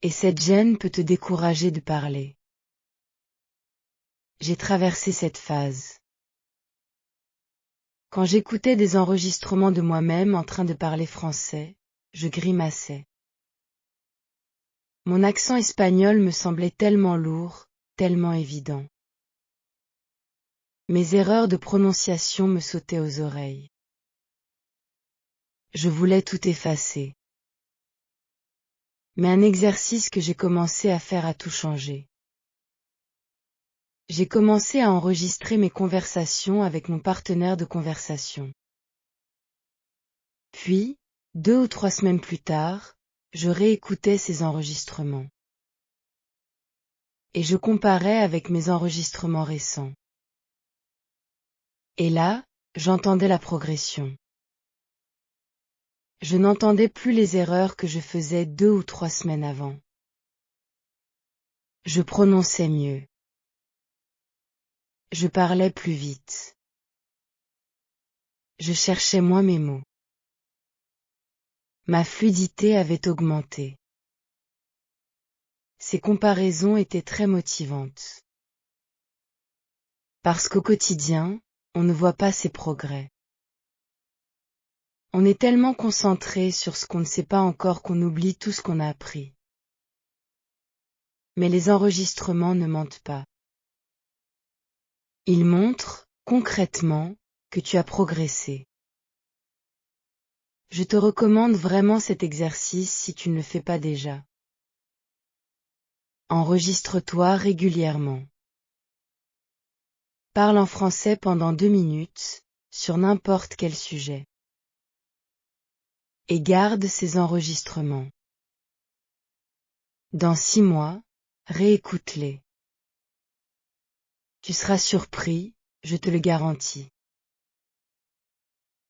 Et cette gêne peut te décourager de parler. J'ai traversé cette phase. Quand j'écoutais des enregistrements de moi-même en train de parler français, je grimaçais. Mon accent espagnol me semblait tellement lourd, tellement évident. Mes erreurs de prononciation me sautaient aux oreilles. Je voulais tout effacer. Mais un exercice que j'ai commencé à faire a tout changé. J'ai commencé à enregistrer mes conversations avec mon partenaire de conversation. Puis, 2 ou 3 semaines plus tard, je réécoutais ces enregistrements. Et je comparais avec mes enregistrements récents. Et là, j'entendais la progression. Je n'entendais plus les erreurs que je faisais 2 ou 3 semaines avant. Je prononçais mieux. Je parlais plus vite. Je cherchais moins mes mots. Ma fluidité avait augmenté. Ces comparaisons étaient très motivantes. Parce qu'au quotidien, on ne voit pas ces progrès. On est tellement concentré sur ce qu'on ne sait pas encore qu'on oublie tout ce qu'on a appris. Mais les enregistrements ne mentent pas. Ils montrent, concrètement, que tu as progressé. Je te recommande vraiment cet exercice si tu ne le fais pas déjà. Enregistre-toi régulièrement. Parle en français pendant 2 minutes, sur n'importe quel sujet. Et garde ces enregistrements. Dans 6 mois, réécoute-les. Tu seras surpris, je te le garantis.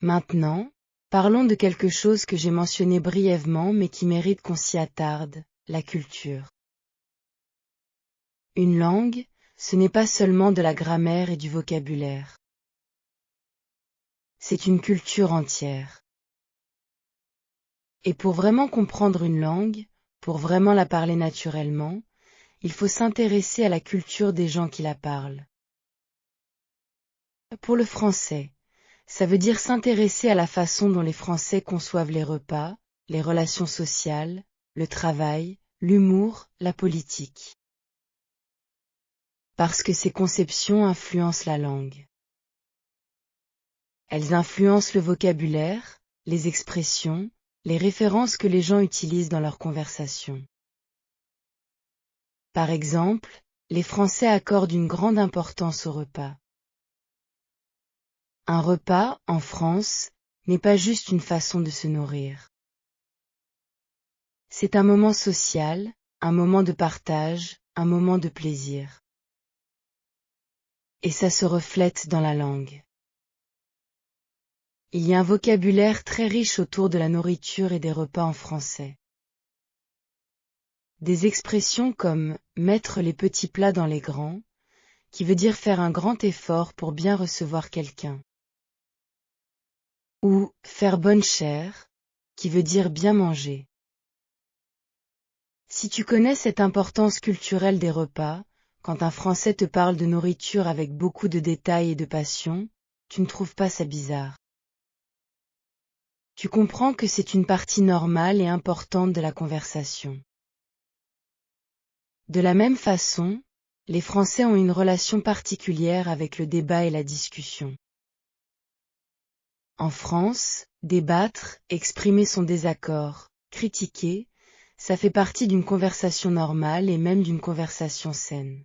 Maintenant, parlons de quelque chose que j'ai mentionné brièvement mais qui mérite qu'on s'y attarde, la culture. Une langue, ce n'est pas seulement de la grammaire et du vocabulaire. C'est une culture entière. Et pour vraiment comprendre une langue, pour vraiment la parler naturellement, il faut s'intéresser à la culture des gens qui la parlent. Pour le français, ça veut dire s'intéresser à la façon dont les Français conçoivent les repas, les relations sociales, le travail, l'humour, la politique. Parce que ces conceptions influencent la langue. Elles influencent le vocabulaire, les expressions, les références que les gens utilisent dans leur conversation. Par exemple, les Français accordent une grande importance au repas. Un repas, en France, n'est pas juste une façon de se nourrir. C'est un moment social, un moment de partage, un moment de plaisir. Et ça se reflète dans la langue. Il y a un vocabulaire très riche autour de la nourriture et des repas en français. Des expressions comme « mettre les petits plats dans les grands », qui veut dire faire un grand effort pour bien recevoir quelqu'un. Ou « faire bonne chère », qui veut dire bien manger. Si tu connais cette importance culturelle des repas, quand un Français te parle de nourriture avec beaucoup de détails et de passion, tu ne trouves pas ça bizarre. Tu comprends que c'est une partie normale et importante de la conversation. De la même façon, les Français ont une relation particulière avec le débat et la discussion. En France, débattre, exprimer son désaccord, critiquer, ça fait partie d'une conversation normale et même d'une conversation saine.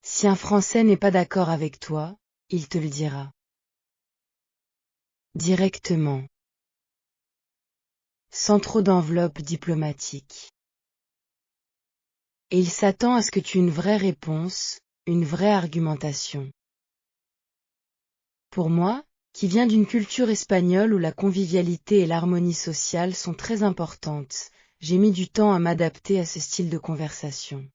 Si un Français n'est pas d'accord avec toi, il te le dira. Directement. Sans trop d'enveloppe diplomatique. Et il s'attend à ce que tu aies une vraie réponse, une vraie argumentation. Pour moi, qui vient d'une culture espagnole où la convivialité et l'harmonie sociale sont très importantes, j'ai mis du temps à m'adapter à ce style de conversation.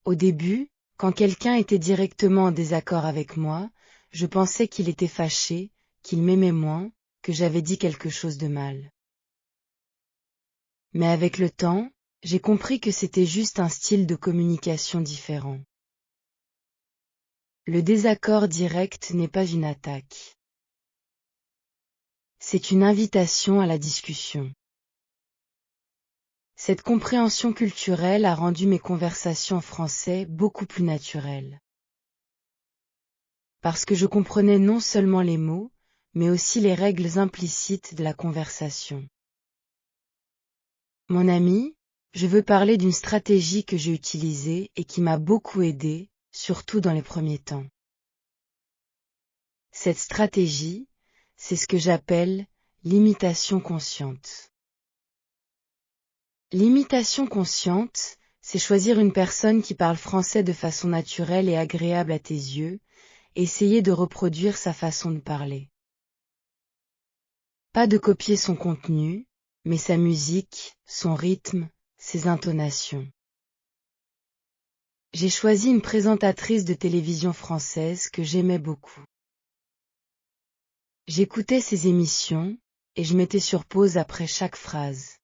Au début, quand quelqu'un était directement en désaccord avec moi, je pensais qu'il était fâché, qu'il m'aimait moins, que j'avais dit quelque chose de mal. Mais avec le temps, j'ai compris que c'était juste un style de communication différent. Le désaccord direct n'est pas une attaque. C'est une invitation à la discussion. Cette compréhension culturelle a rendu mes conversations en français beaucoup plus naturelles. Parce que je comprenais non seulement les mots, mais aussi les règles implicites de la conversation. Mon ami, je veux parler d'une stratégie que j'ai utilisée et qui m'a beaucoup aidé, surtout dans les premiers temps. Cette stratégie, c'est ce que j'appelle l'imitation consciente. L'imitation consciente, c'est choisir une personne qui parle français de façon naturelle et agréable à tes yeux, et essayer de reproduire sa façon de parler. Pas de copier son contenu, mais sa musique, son rythme, ses intonations. J'ai choisi une présentatrice de télévision française que j'aimais beaucoup. J'écoutais ses émissions, et je mettais sur pause après chaque phrase.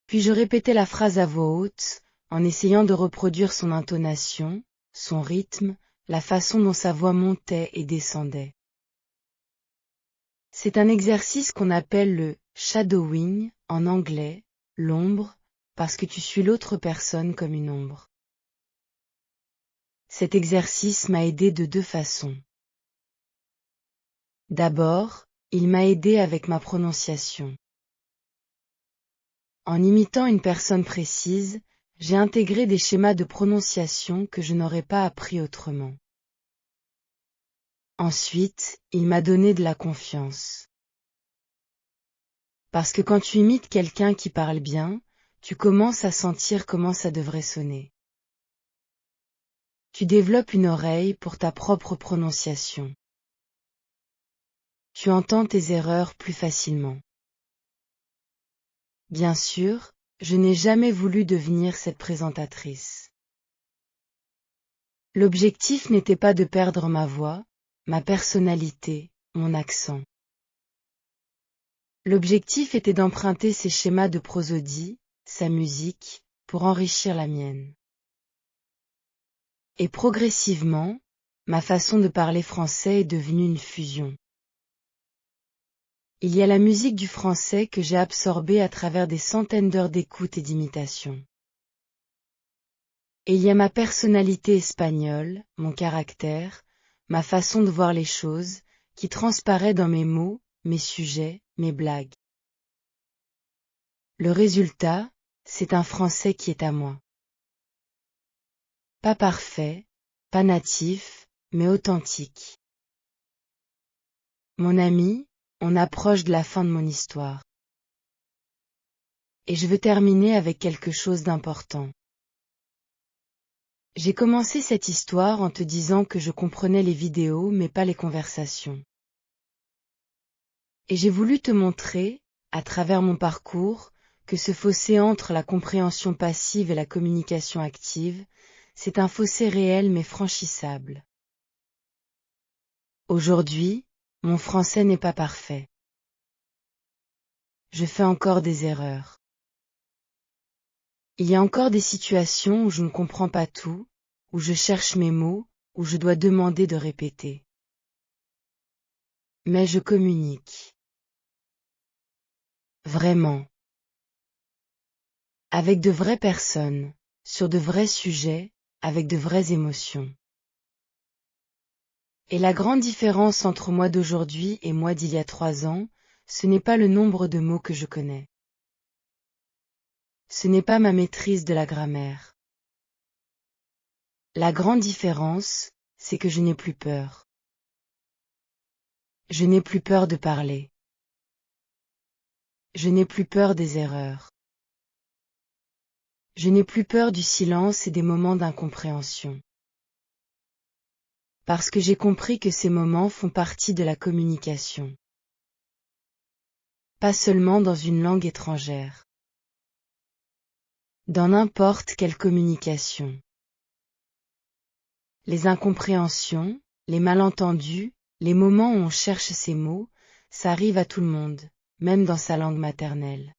Puis je répétais la phrase à voix haute, en essayant de reproduire son intonation, son rythme, la façon dont sa voix montait et descendait. C'est un exercice qu'on appelle le shadowing, en anglais, l'ombre, parce que tu suis l'autre personne comme une ombre. Cet exercice m'a aidé de deux façons. D'abord, il m'a aidé avec ma prononciation. En imitant une personne précise, j'ai intégré des schémas de prononciation que je n'aurais pas appris autrement. Ensuite, il m'a donné de la confiance. Parce que quand tu imites quelqu'un qui parle bien, tu commences à sentir comment ça devrait sonner. Tu développes une oreille pour ta propre prononciation. Tu entends tes erreurs plus facilement. Bien sûr, je n'ai jamais voulu devenir cette présentatrice. L'objectif n'était pas de perdre ma voix, ma personnalité, mon accent. L'objectif était d'emprunter ses schémas de prosodie, sa musique, pour enrichir la mienne. Et progressivement, ma façon de parler français est devenue une fusion. Il y a la musique du français que j'ai absorbée à travers des centaines d'heures d'écoute et d'imitation. Et il y a ma personnalité espagnole, mon caractère, ma façon de voir les choses, qui transparaît dans mes mots, mes sujets, mes blagues. Le résultat, c'est un français qui est à moi. Pas parfait, pas natif, mais authentique. Mon ami, on approche de la fin de mon histoire. Et je veux terminer avec quelque chose d'important. J'ai commencé cette histoire en te disant que je comprenais les vidéos mais pas les conversations. Et j'ai voulu te montrer, à travers mon parcours, que ce fossé entre la compréhension passive et la communication active, c'est un fossé réel mais franchissable. Aujourd'hui, mon français n'est pas parfait. Je fais encore des erreurs. Il y a encore des situations où je ne comprends pas tout, où je cherche mes mots, où je dois demander de répéter. Mais je communique. Vraiment. Avec de vraies personnes, sur de vrais sujets, avec de vraies émotions. Et la grande différence entre moi d'aujourd'hui et moi d'il y a 3 ans, ce n'est pas le nombre de mots que je connais. Ce n'est pas ma maîtrise de la grammaire. La grande différence, c'est que je n'ai plus peur. Je n'ai plus peur de parler. Je n'ai plus peur des erreurs. Je n'ai plus peur du silence et des moments d'incompréhension. Parce que j'ai compris que ces moments font partie de la communication. Pas seulement dans une langue étrangère. Dans n'importe quelle communication. Les incompréhensions, les malentendus, les moments où on cherche ses mots, ça arrive à tout le monde, même dans sa langue maternelle.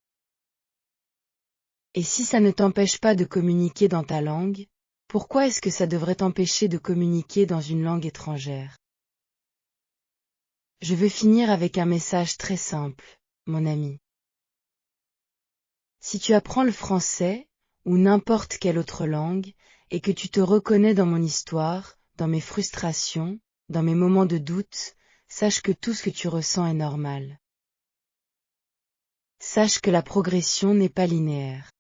Et si ça ne t'empêche pas de communiquer dans ta langue, pourquoi est-ce que ça devrait t'empêcher de communiquer dans une langue étrangère? Je veux finir avec un message très simple, mon ami. Si tu apprends le français, ou n'importe quelle autre langue, et que tu te reconnais dans mon histoire, dans mes frustrations, dans mes moments de doute, sache que tout ce que tu ressens est normal. Sache que la progression n'est pas linéaire.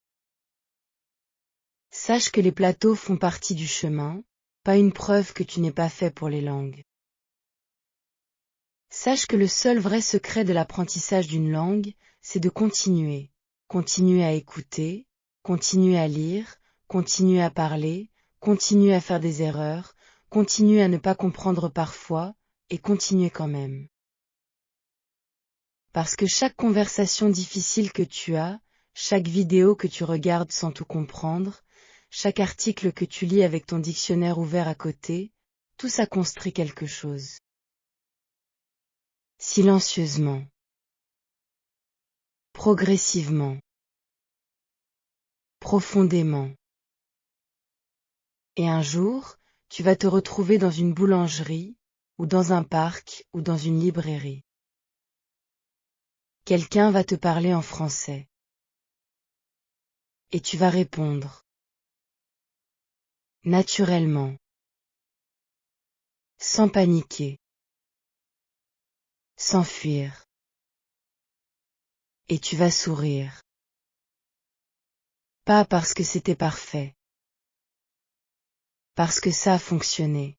Sache que les plateaux font partie du chemin, pas une preuve que tu n'es pas fait pour les langues. Sache que le seul vrai secret de l'apprentissage d'une langue, c'est de continuer à écouter, continuer à lire, continuer à parler, continuer à faire des erreurs, continuer à ne pas comprendre parfois, et continuer quand même. Parce que chaque conversation difficile que tu as, chaque vidéo que tu regardes sans tout comprendre, chaque article que tu lis avec ton dictionnaire ouvert à côté, tout ça construit quelque chose. Silencieusement. Progressivement. Profondément. Et un jour, tu vas te retrouver dans une boulangerie, ou dans un parc, ou dans une librairie. Quelqu'un va te parler en français. Et tu vas répondre. Naturellement. Sans paniquer. Sans fuir. Et tu vas sourire. Pas parce que c'était parfait. Parce que ça a fonctionné.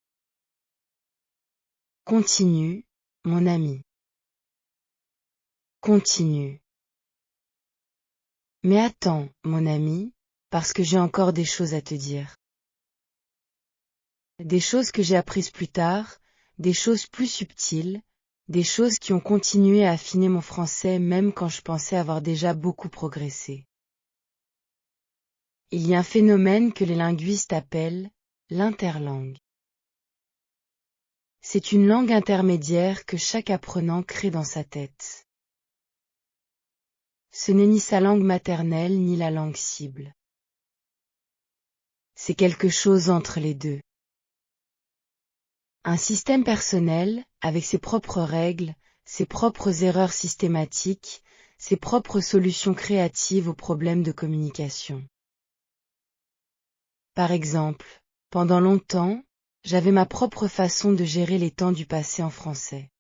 Continue, mon ami. Continue. Mais attends, mon ami, parce que j'ai encore des choses à te dire. Des choses que j'ai apprises plus tard, des choses plus subtiles, des choses qui ont continué à affiner mon français même quand je pensais avoir déjà beaucoup progressé. Il y a un phénomène que les linguistes appellent l'interlangue. C'est une langue intermédiaire que chaque apprenant crée dans sa tête. Ce n'est ni sa langue maternelle ni la langue cible. C'est quelque chose entre les deux. Un système personnel, avec ses propres règles, ses propres erreurs systématiques, ses propres solutions créatives aux problèmes de communication. Par exemple, pendant longtemps, j'avais ma propre façon de gérer les temps du passé en français.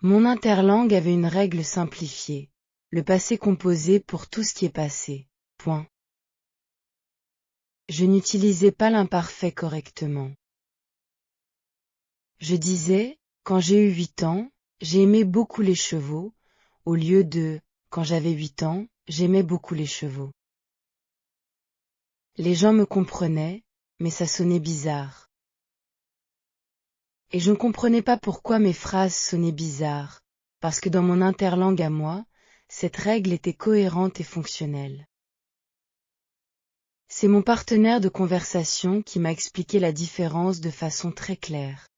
Mon interlangue avait une règle simplifiée, le passé composé pour tout ce qui est passé, point. Je n'utilisais pas l'imparfait correctement. Je disais, quand j'ai eu 8 ans, j'ai aimé beaucoup les chevaux, au lieu de, quand j'avais 8 ans, j'aimais beaucoup les chevaux. Les gens me comprenaient, mais ça sonnait bizarre. Et je ne comprenais pas pourquoi mes phrases sonnaient bizarres, parce que dans mon interlangue à moi, cette règle était cohérente et fonctionnelle. C'est mon partenaire de conversation qui m'a expliqué la différence de façon très claire.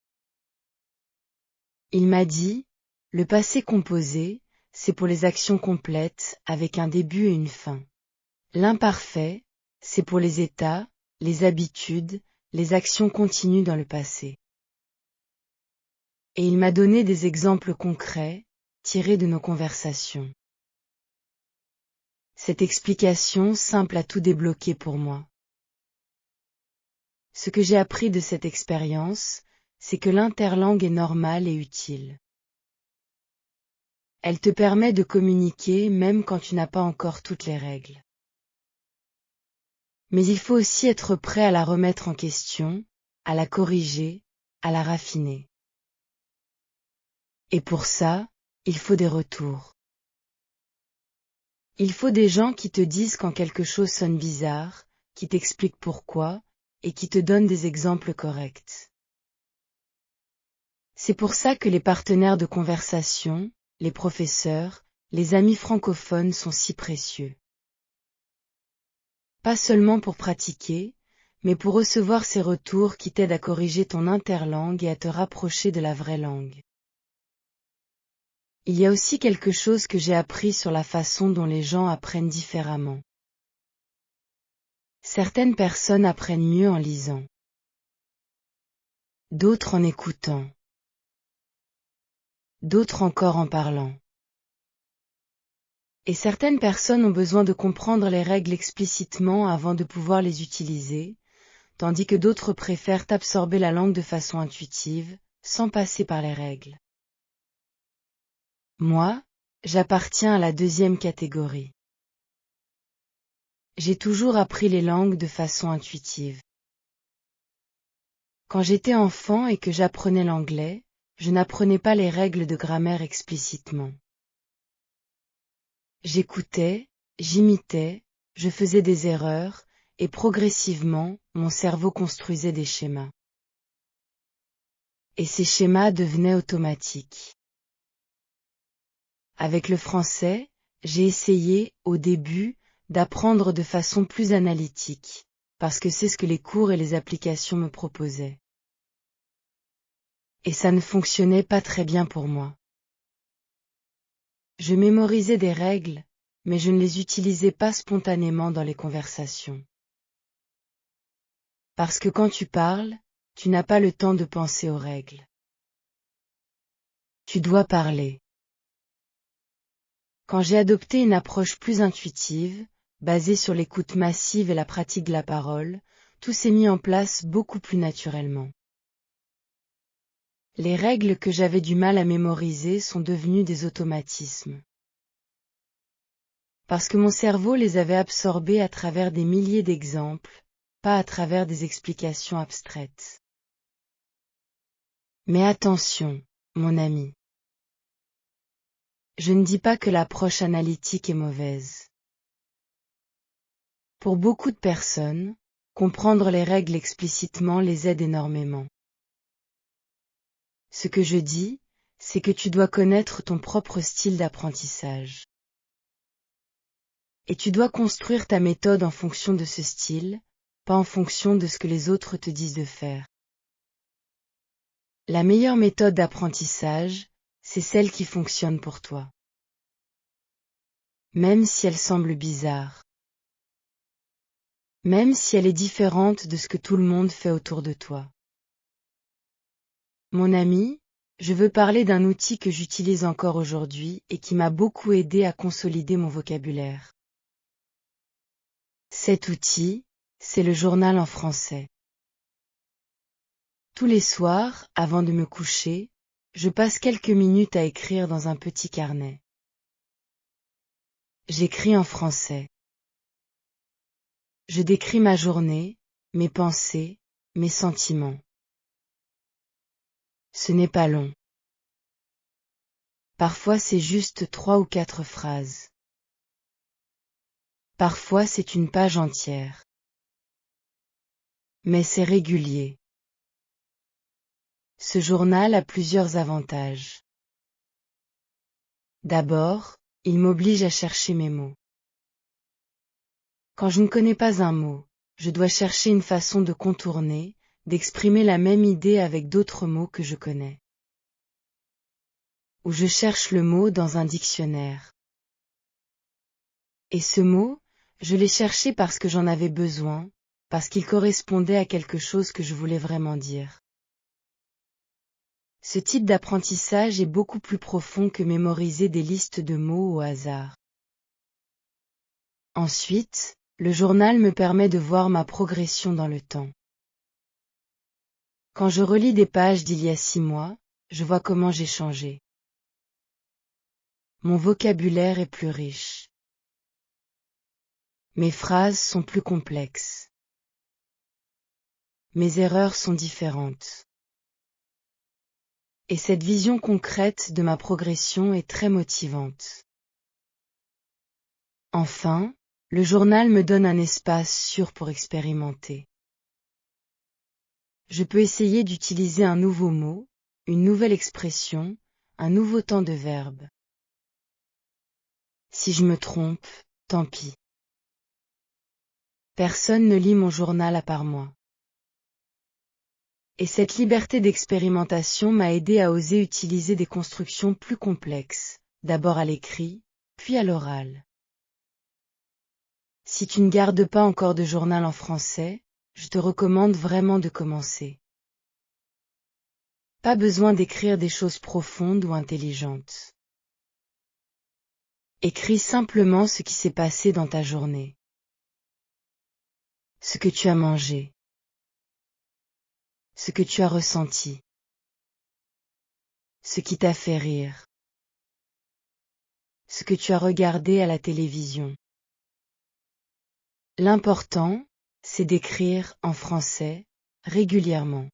Il m'a dit, le passé composé, c'est pour les actions complètes, avec un début et une fin. L'imparfait, c'est pour les états, les habitudes, les actions continues dans le passé. Et il m'a donné des exemples concrets, tirés de nos conversations. Cette explication simple a tout débloqué pour moi. Ce que j'ai appris de cette expérience, c'est que l'interlangue est normale et utile. Elle te permet de communiquer même quand tu n'as pas encore toutes les règles. Mais il faut aussi être prêt à la remettre en question, à la corriger, à la raffiner. Et pour ça, il faut des retours. Il faut des gens qui te disent quand quelque chose sonne bizarre, qui t'expliquent pourquoi, et qui te donnent des exemples corrects. C'est pour ça que les partenaires de conversation, les professeurs, les amis francophones sont si précieux. Pas seulement pour pratiquer, mais pour recevoir ces retours qui t'aident à corriger ton interlangue et à te rapprocher de la vraie langue. Il y a aussi quelque chose que j'ai appris sur la façon dont les gens apprennent différemment. Certaines personnes apprennent mieux en lisant. D'autres en écoutant. D'autres encore en parlant. Et certaines personnes ont besoin de comprendre les règles explicitement avant de pouvoir les utiliser, tandis que d'autres préfèrent absorber la langue de façon intuitive, sans passer par les règles. Moi, j'appartiens à la deuxième catégorie. J'ai toujours appris les langues de façon intuitive. Quand j'étais enfant et que j'apprenais l'anglais, je n'apprenais pas les règles de grammaire explicitement. J'écoutais, j'imitais, je faisais des erreurs, et progressivement, mon cerveau construisait des schémas. Et ces schémas devenaient automatiques. Avec le français, j'ai essayé, au début, d'apprendre de façon plus analytique, parce que c'est ce que les cours et les applications me proposaient. Et ça ne fonctionnait pas très bien pour moi. Je mémorisais des règles, mais je ne les utilisais pas spontanément dans les conversations. Parce que quand tu parles, tu n'as pas le temps de penser aux règles. Tu dois parler. Quand j'ai adopté une approche plus intuitive, basée sur l'écoute massive et la pratique de la parole, tout s'est mis en place beaucoup plus naturellement. Les règles que j'avais du mal à mémoriser sont devenues des automatismes. Parce que mon cerveau les avait absorbées à travers des milliers d'exemples, pas à travers des explications abstraites. Mais attention, mon ami. Je ne dis pas que l'approche analytique est mauvaise. Pour beaucoup de personnes, comprendre les règles explicitement les aide énormément. Ce que je dis, c'est que tu dois connaître ton propre style d'apprentissage. Et tu dois construire ta méthode en fonction de ce style, pas en fonction de ce que les autres te disent de faire. La meilleure méthode d'apprentissage, c'est celle qui fonctionne pour toi. Même si elle semble bizarre. Même si elle est différente de ce que tout le monde fait autour de toi. Mon ami, je veux parler d'un outil que j'utilise encore aujourd'hui et qui m'a beaucoup aidé à consolider mon vocabulaire. Cet outil, c'est le journal en français. Tous les soirs, avant de me coucher, je passe quelques minutes à écrire dans un petit carnet. J'écris en français. Je décris ma journée, mes pensées, mes sentiments. Ce n'est pas long. Parfois c'est juste 3 ou 4 phrases. Parfois c'est une page entière. Mais c'est régulier. Ce journal a plusieurs avantages. D'abord, il m'oblige à chercher mes mots. Quand je ne connais pas un mot, je dois chercher une façon de contourner, d'exprimer la même idée avec d'autres mots que je connais. Ou je cherche le mot dans un dictionnaire. Et ce mot, je l'ai cherché parce que j'en avais besoin, parce qu'il correspondait à quelque chose que je voulais vraiment dire. Ce type d'apprentissage est beaucoup plus profond que mémoriser des listes de mots au hasard. Ensuite, le journal me permet de voir ma progression dans le temps. Quand je relis des pages d'il y a 6 mois, je vois comment j'ai changé. Mon vocabulaire est plus riche. Mes phrases sont plus complexes. Mes erreurs sont différentes. Et cette vision concrète de ma progression est très motivante. Enfin, le journal me donne un espace sûr pour expérimenter. Je peux essayer d'utiliser un nouveau mot, une nouvelle expression, un nouveau temps de verbe. Si je me trompe, tant pis. Personne ne lit mon journal à part moi. Et cette liberté d'expérimentation m'a aidé à oser utiliser des constructions plus complexes, d'abord à l'écrit, puis à l'oral. Si tu ne gardes pas encore de journal en français, je te recommande vraiment de commencer. Pas besoin d'écrire des choses profondes ou intelligentes. Écris simplement ce qui s'est passé dans ta journée. Ce que tu as mangé. Ce que tu as ressenti. Ce qui t'a fait rire. Ce que tu as regardé à la télévision. L'important, c'est d'écrire en français, régulièrement.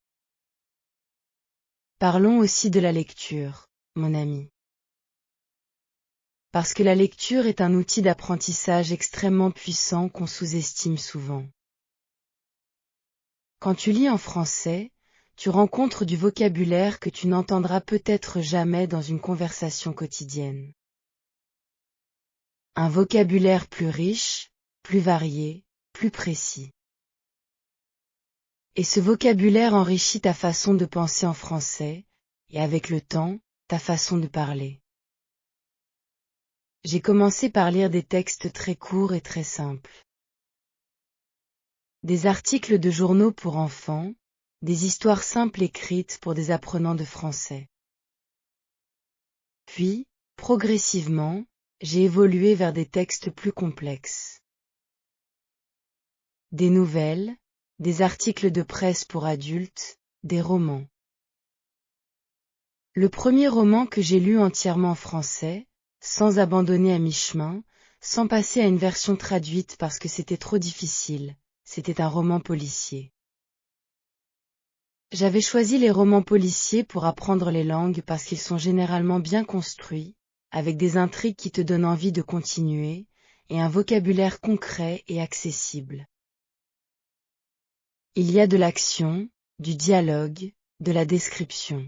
Parlons aussi de la lecture, mon ami. Parce que la lecture est un outil d'apprentissage extrêmement puissant qu'on sous-estime souvent. Quand tu lis en français, tu rencontres du vocabulaire que tu n'entendras peut-être jamais dans une conversation quotidienne. un vocabulaire plus riche, plus varié, plus précis. Et ce vocabulaire enrichit ta façon de penser en français, et avec le temps, ta façon de parler. J'ai commencé par lire des textes très courts et très simples. Des articles de journaux pour enfants, des histoires simples écrites pour des apprenants de français. Puis, progressivement, j'ai évolué vers des textes plus complexes. Des nouvelles, des articles de presse pour adultes, des romans. Le premier roman que j'ai lu entièrement en français, sans abandonner à mi-chemin, sans passer à une version traduite parce que c'était trop difficile, c'était un roman policier. J'avais choisi les romans policiers pour apprendre les langues parce qu'ils sont généralement bien construits, avec des intrigues qui te donnent envie de continuer, et un vocabulaire concret et accessible. Il y a de l'action, du dialogue, de la description.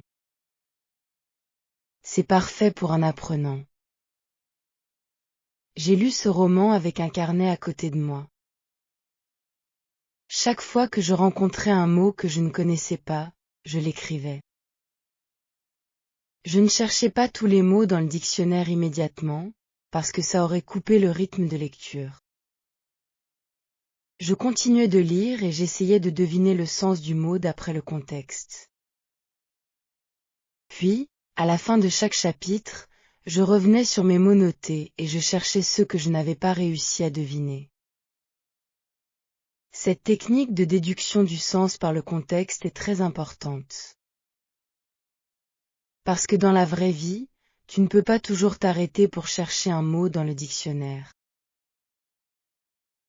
C'est parfait pour un apprenant. J'ai lu ce roman avec un carnet à côté de moi. Chaque fois que je rencontrais un mot que je ne connaissais pas, je l'écrivais. Je ne cherchais pas tous les mots dans le dictionnaire immédiatement, parce que ça aurait coupé le rythme de lecture. Je continuais de lire et j'essayais de deviner le sens du mot d'après le contexte. Puis, à la fin de chaque chapitre, je revenais sur mes mots notés et je cherchais ceux que je n'avais pas réussi à deviner. Cette technique de déduction du sens par le contexte est très importante. Parce que dans la vraie vie, tu ne peux pas toujours t'arrêter pour chercher un mot dans le dictionnaire.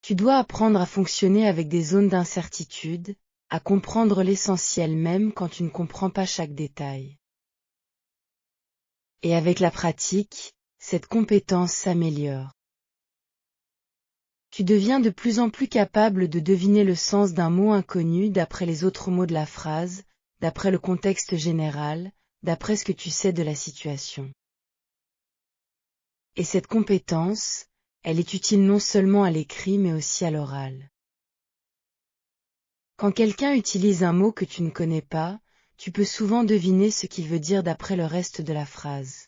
Tu dois apprendre à fonctionner avec des zones d'incertitude, à comprendre l'essentiel même quand tu ne comprends pas chaque détail. Et avec la pratique, cette compétence s'améliore. Tu deviens de plus en plus capable de deviner le sens d'un mot inconnu d'après les autres mots de la phrase, d'après le contexte général, d'après ce que tu sais de la situation. Et cette compétence, elle est utile non seulement à l'écrit mais aussi à l'oral. Quand quelqu'un utilise un mot que tu ne connais pas, tu peux souvent deviner ce qu'il veut dire d'après le reste de la phrase.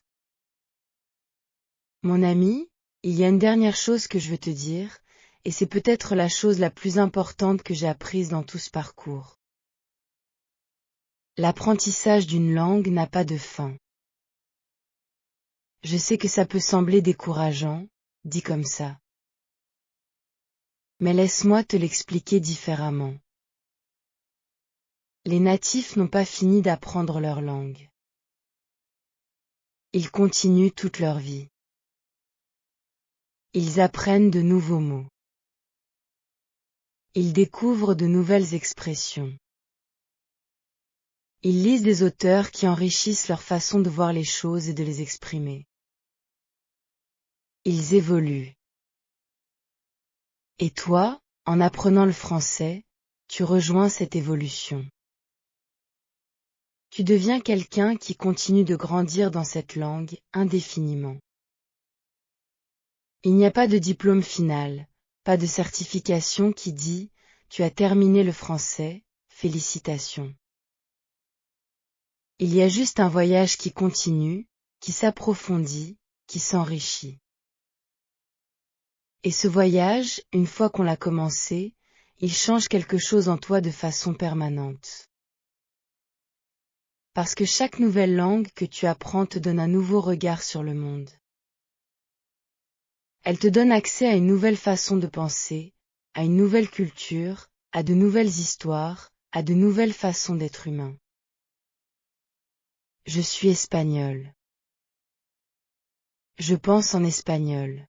Mon ami, il y a une dernière chose que je veux te dire, et c'est peut-être la chose la plus importante que j'ai apprise dans tout ce parcours. L'apprentissage d'une langue n'a pas de fin. Je sais que ça peut sembler décourageant, dit comme ça. Mais laisse-moi te l'expliquer différemment. Les natifs n'ont pas fini d'apprendre leur langue. Ils continuent toute leur vie. Ils apprennent de nouveaux mots. Ils découvrent de nouvelles expressions. Ils lisent des auteurs qui enrichissent leur façon de voir les choses et de les exprimer. Ils évoluent. Et toi, en apprenant le français, tu rejoins cette évolution. Tu deviens quelqu'un qui continue de grandir dans cette langue indéfiniment. Il n'y a pas de diplôme final, pas de certification qui dit « Tu as terminé le français, félicitations ». Il y a juste un voyage qui continue, qui s'approfondit, qui s'enrichit. Et ce voyage, une fois qu'on l'a commencé, il change quelque chose en toi de façon permanente. Parce que chaque nouvelle langue que tu apprends te donne un nouveau regard sur le monde. Elle te donne accès à une nouvelle façon de penser, à une nouvelle culture, à de nouvelles histoires, à de nouvelles façons d'être humain. Je suis espagnol. Je pense en espagnol.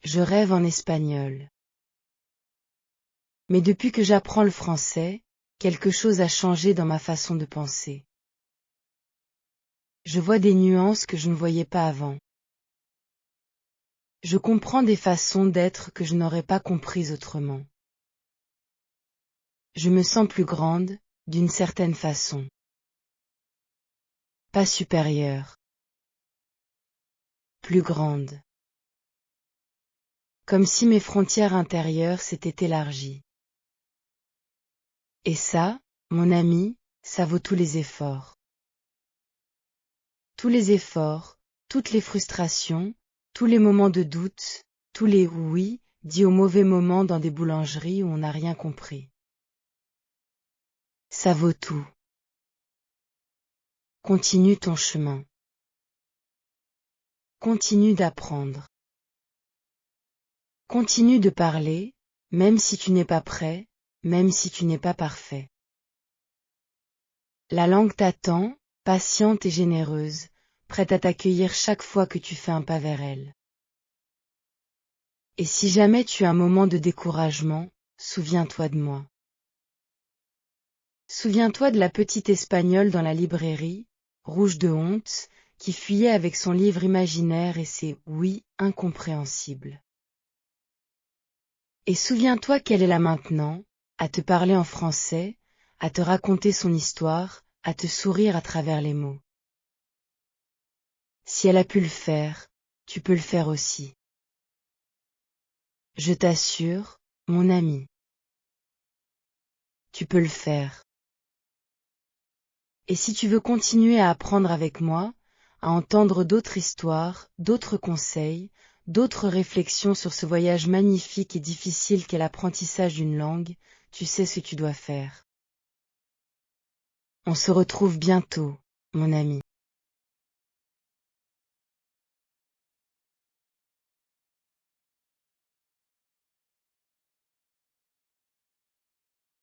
Je rêve en espagnol. Mais depuis que j'apprends le français, quelque chose a changé dans ma façon de penser. Je vois des nuances que je ne voyais pas avant. Je comprends des façons d'être que je n'aurais pas comprises autrement. Je me sens plus grande, d'une certaine façon. Pas supérieure. Plus grande. comme si mes frontières intérieures s'étaient élargies. Et ça, mon ami, ça vaut tous les efforts. Tous les efforts, toutes les frustrations, tous les moments de doute, tous les oui dits au mauvais moment dans des boulangeries où on n'a rien compris. Ça vaut tout. Continue ton chemin. Continue d'apprendre. Continue de parler, même si tu n'es pas prêt, même si tu n'es pas parfait. La langue t'attend, patiente et généreuse, prête à t'accueillir chaque fois que tu fais un pas vers elle. Et si jamais tu as un moment de découragement, souviens-toi de moi. Souviens-toi de la petite Espagnole dans la librairie, rouge de honte, qui fuyait avec son livre imaginaire et ses oui incompréhensibles. Et souviens-toi qu'elle est là maintenant, à te parler en français, à te raconter son histoire, à te sourire à travers les mots. Si elle a pu le faire, tu peux le faire aussi. Je t'assure, mon ami. Tu peux le faire. Et si tu veux continuer à apprendre avec moi, à entendre d'autres histoires, d'autres conseils, d'autres réflexions sur ce voyage magnifique et difficile qu'est l'apprentissage d'une langue, tu sais ce que tu dois faire. On se retrouve bientôt, mon ami.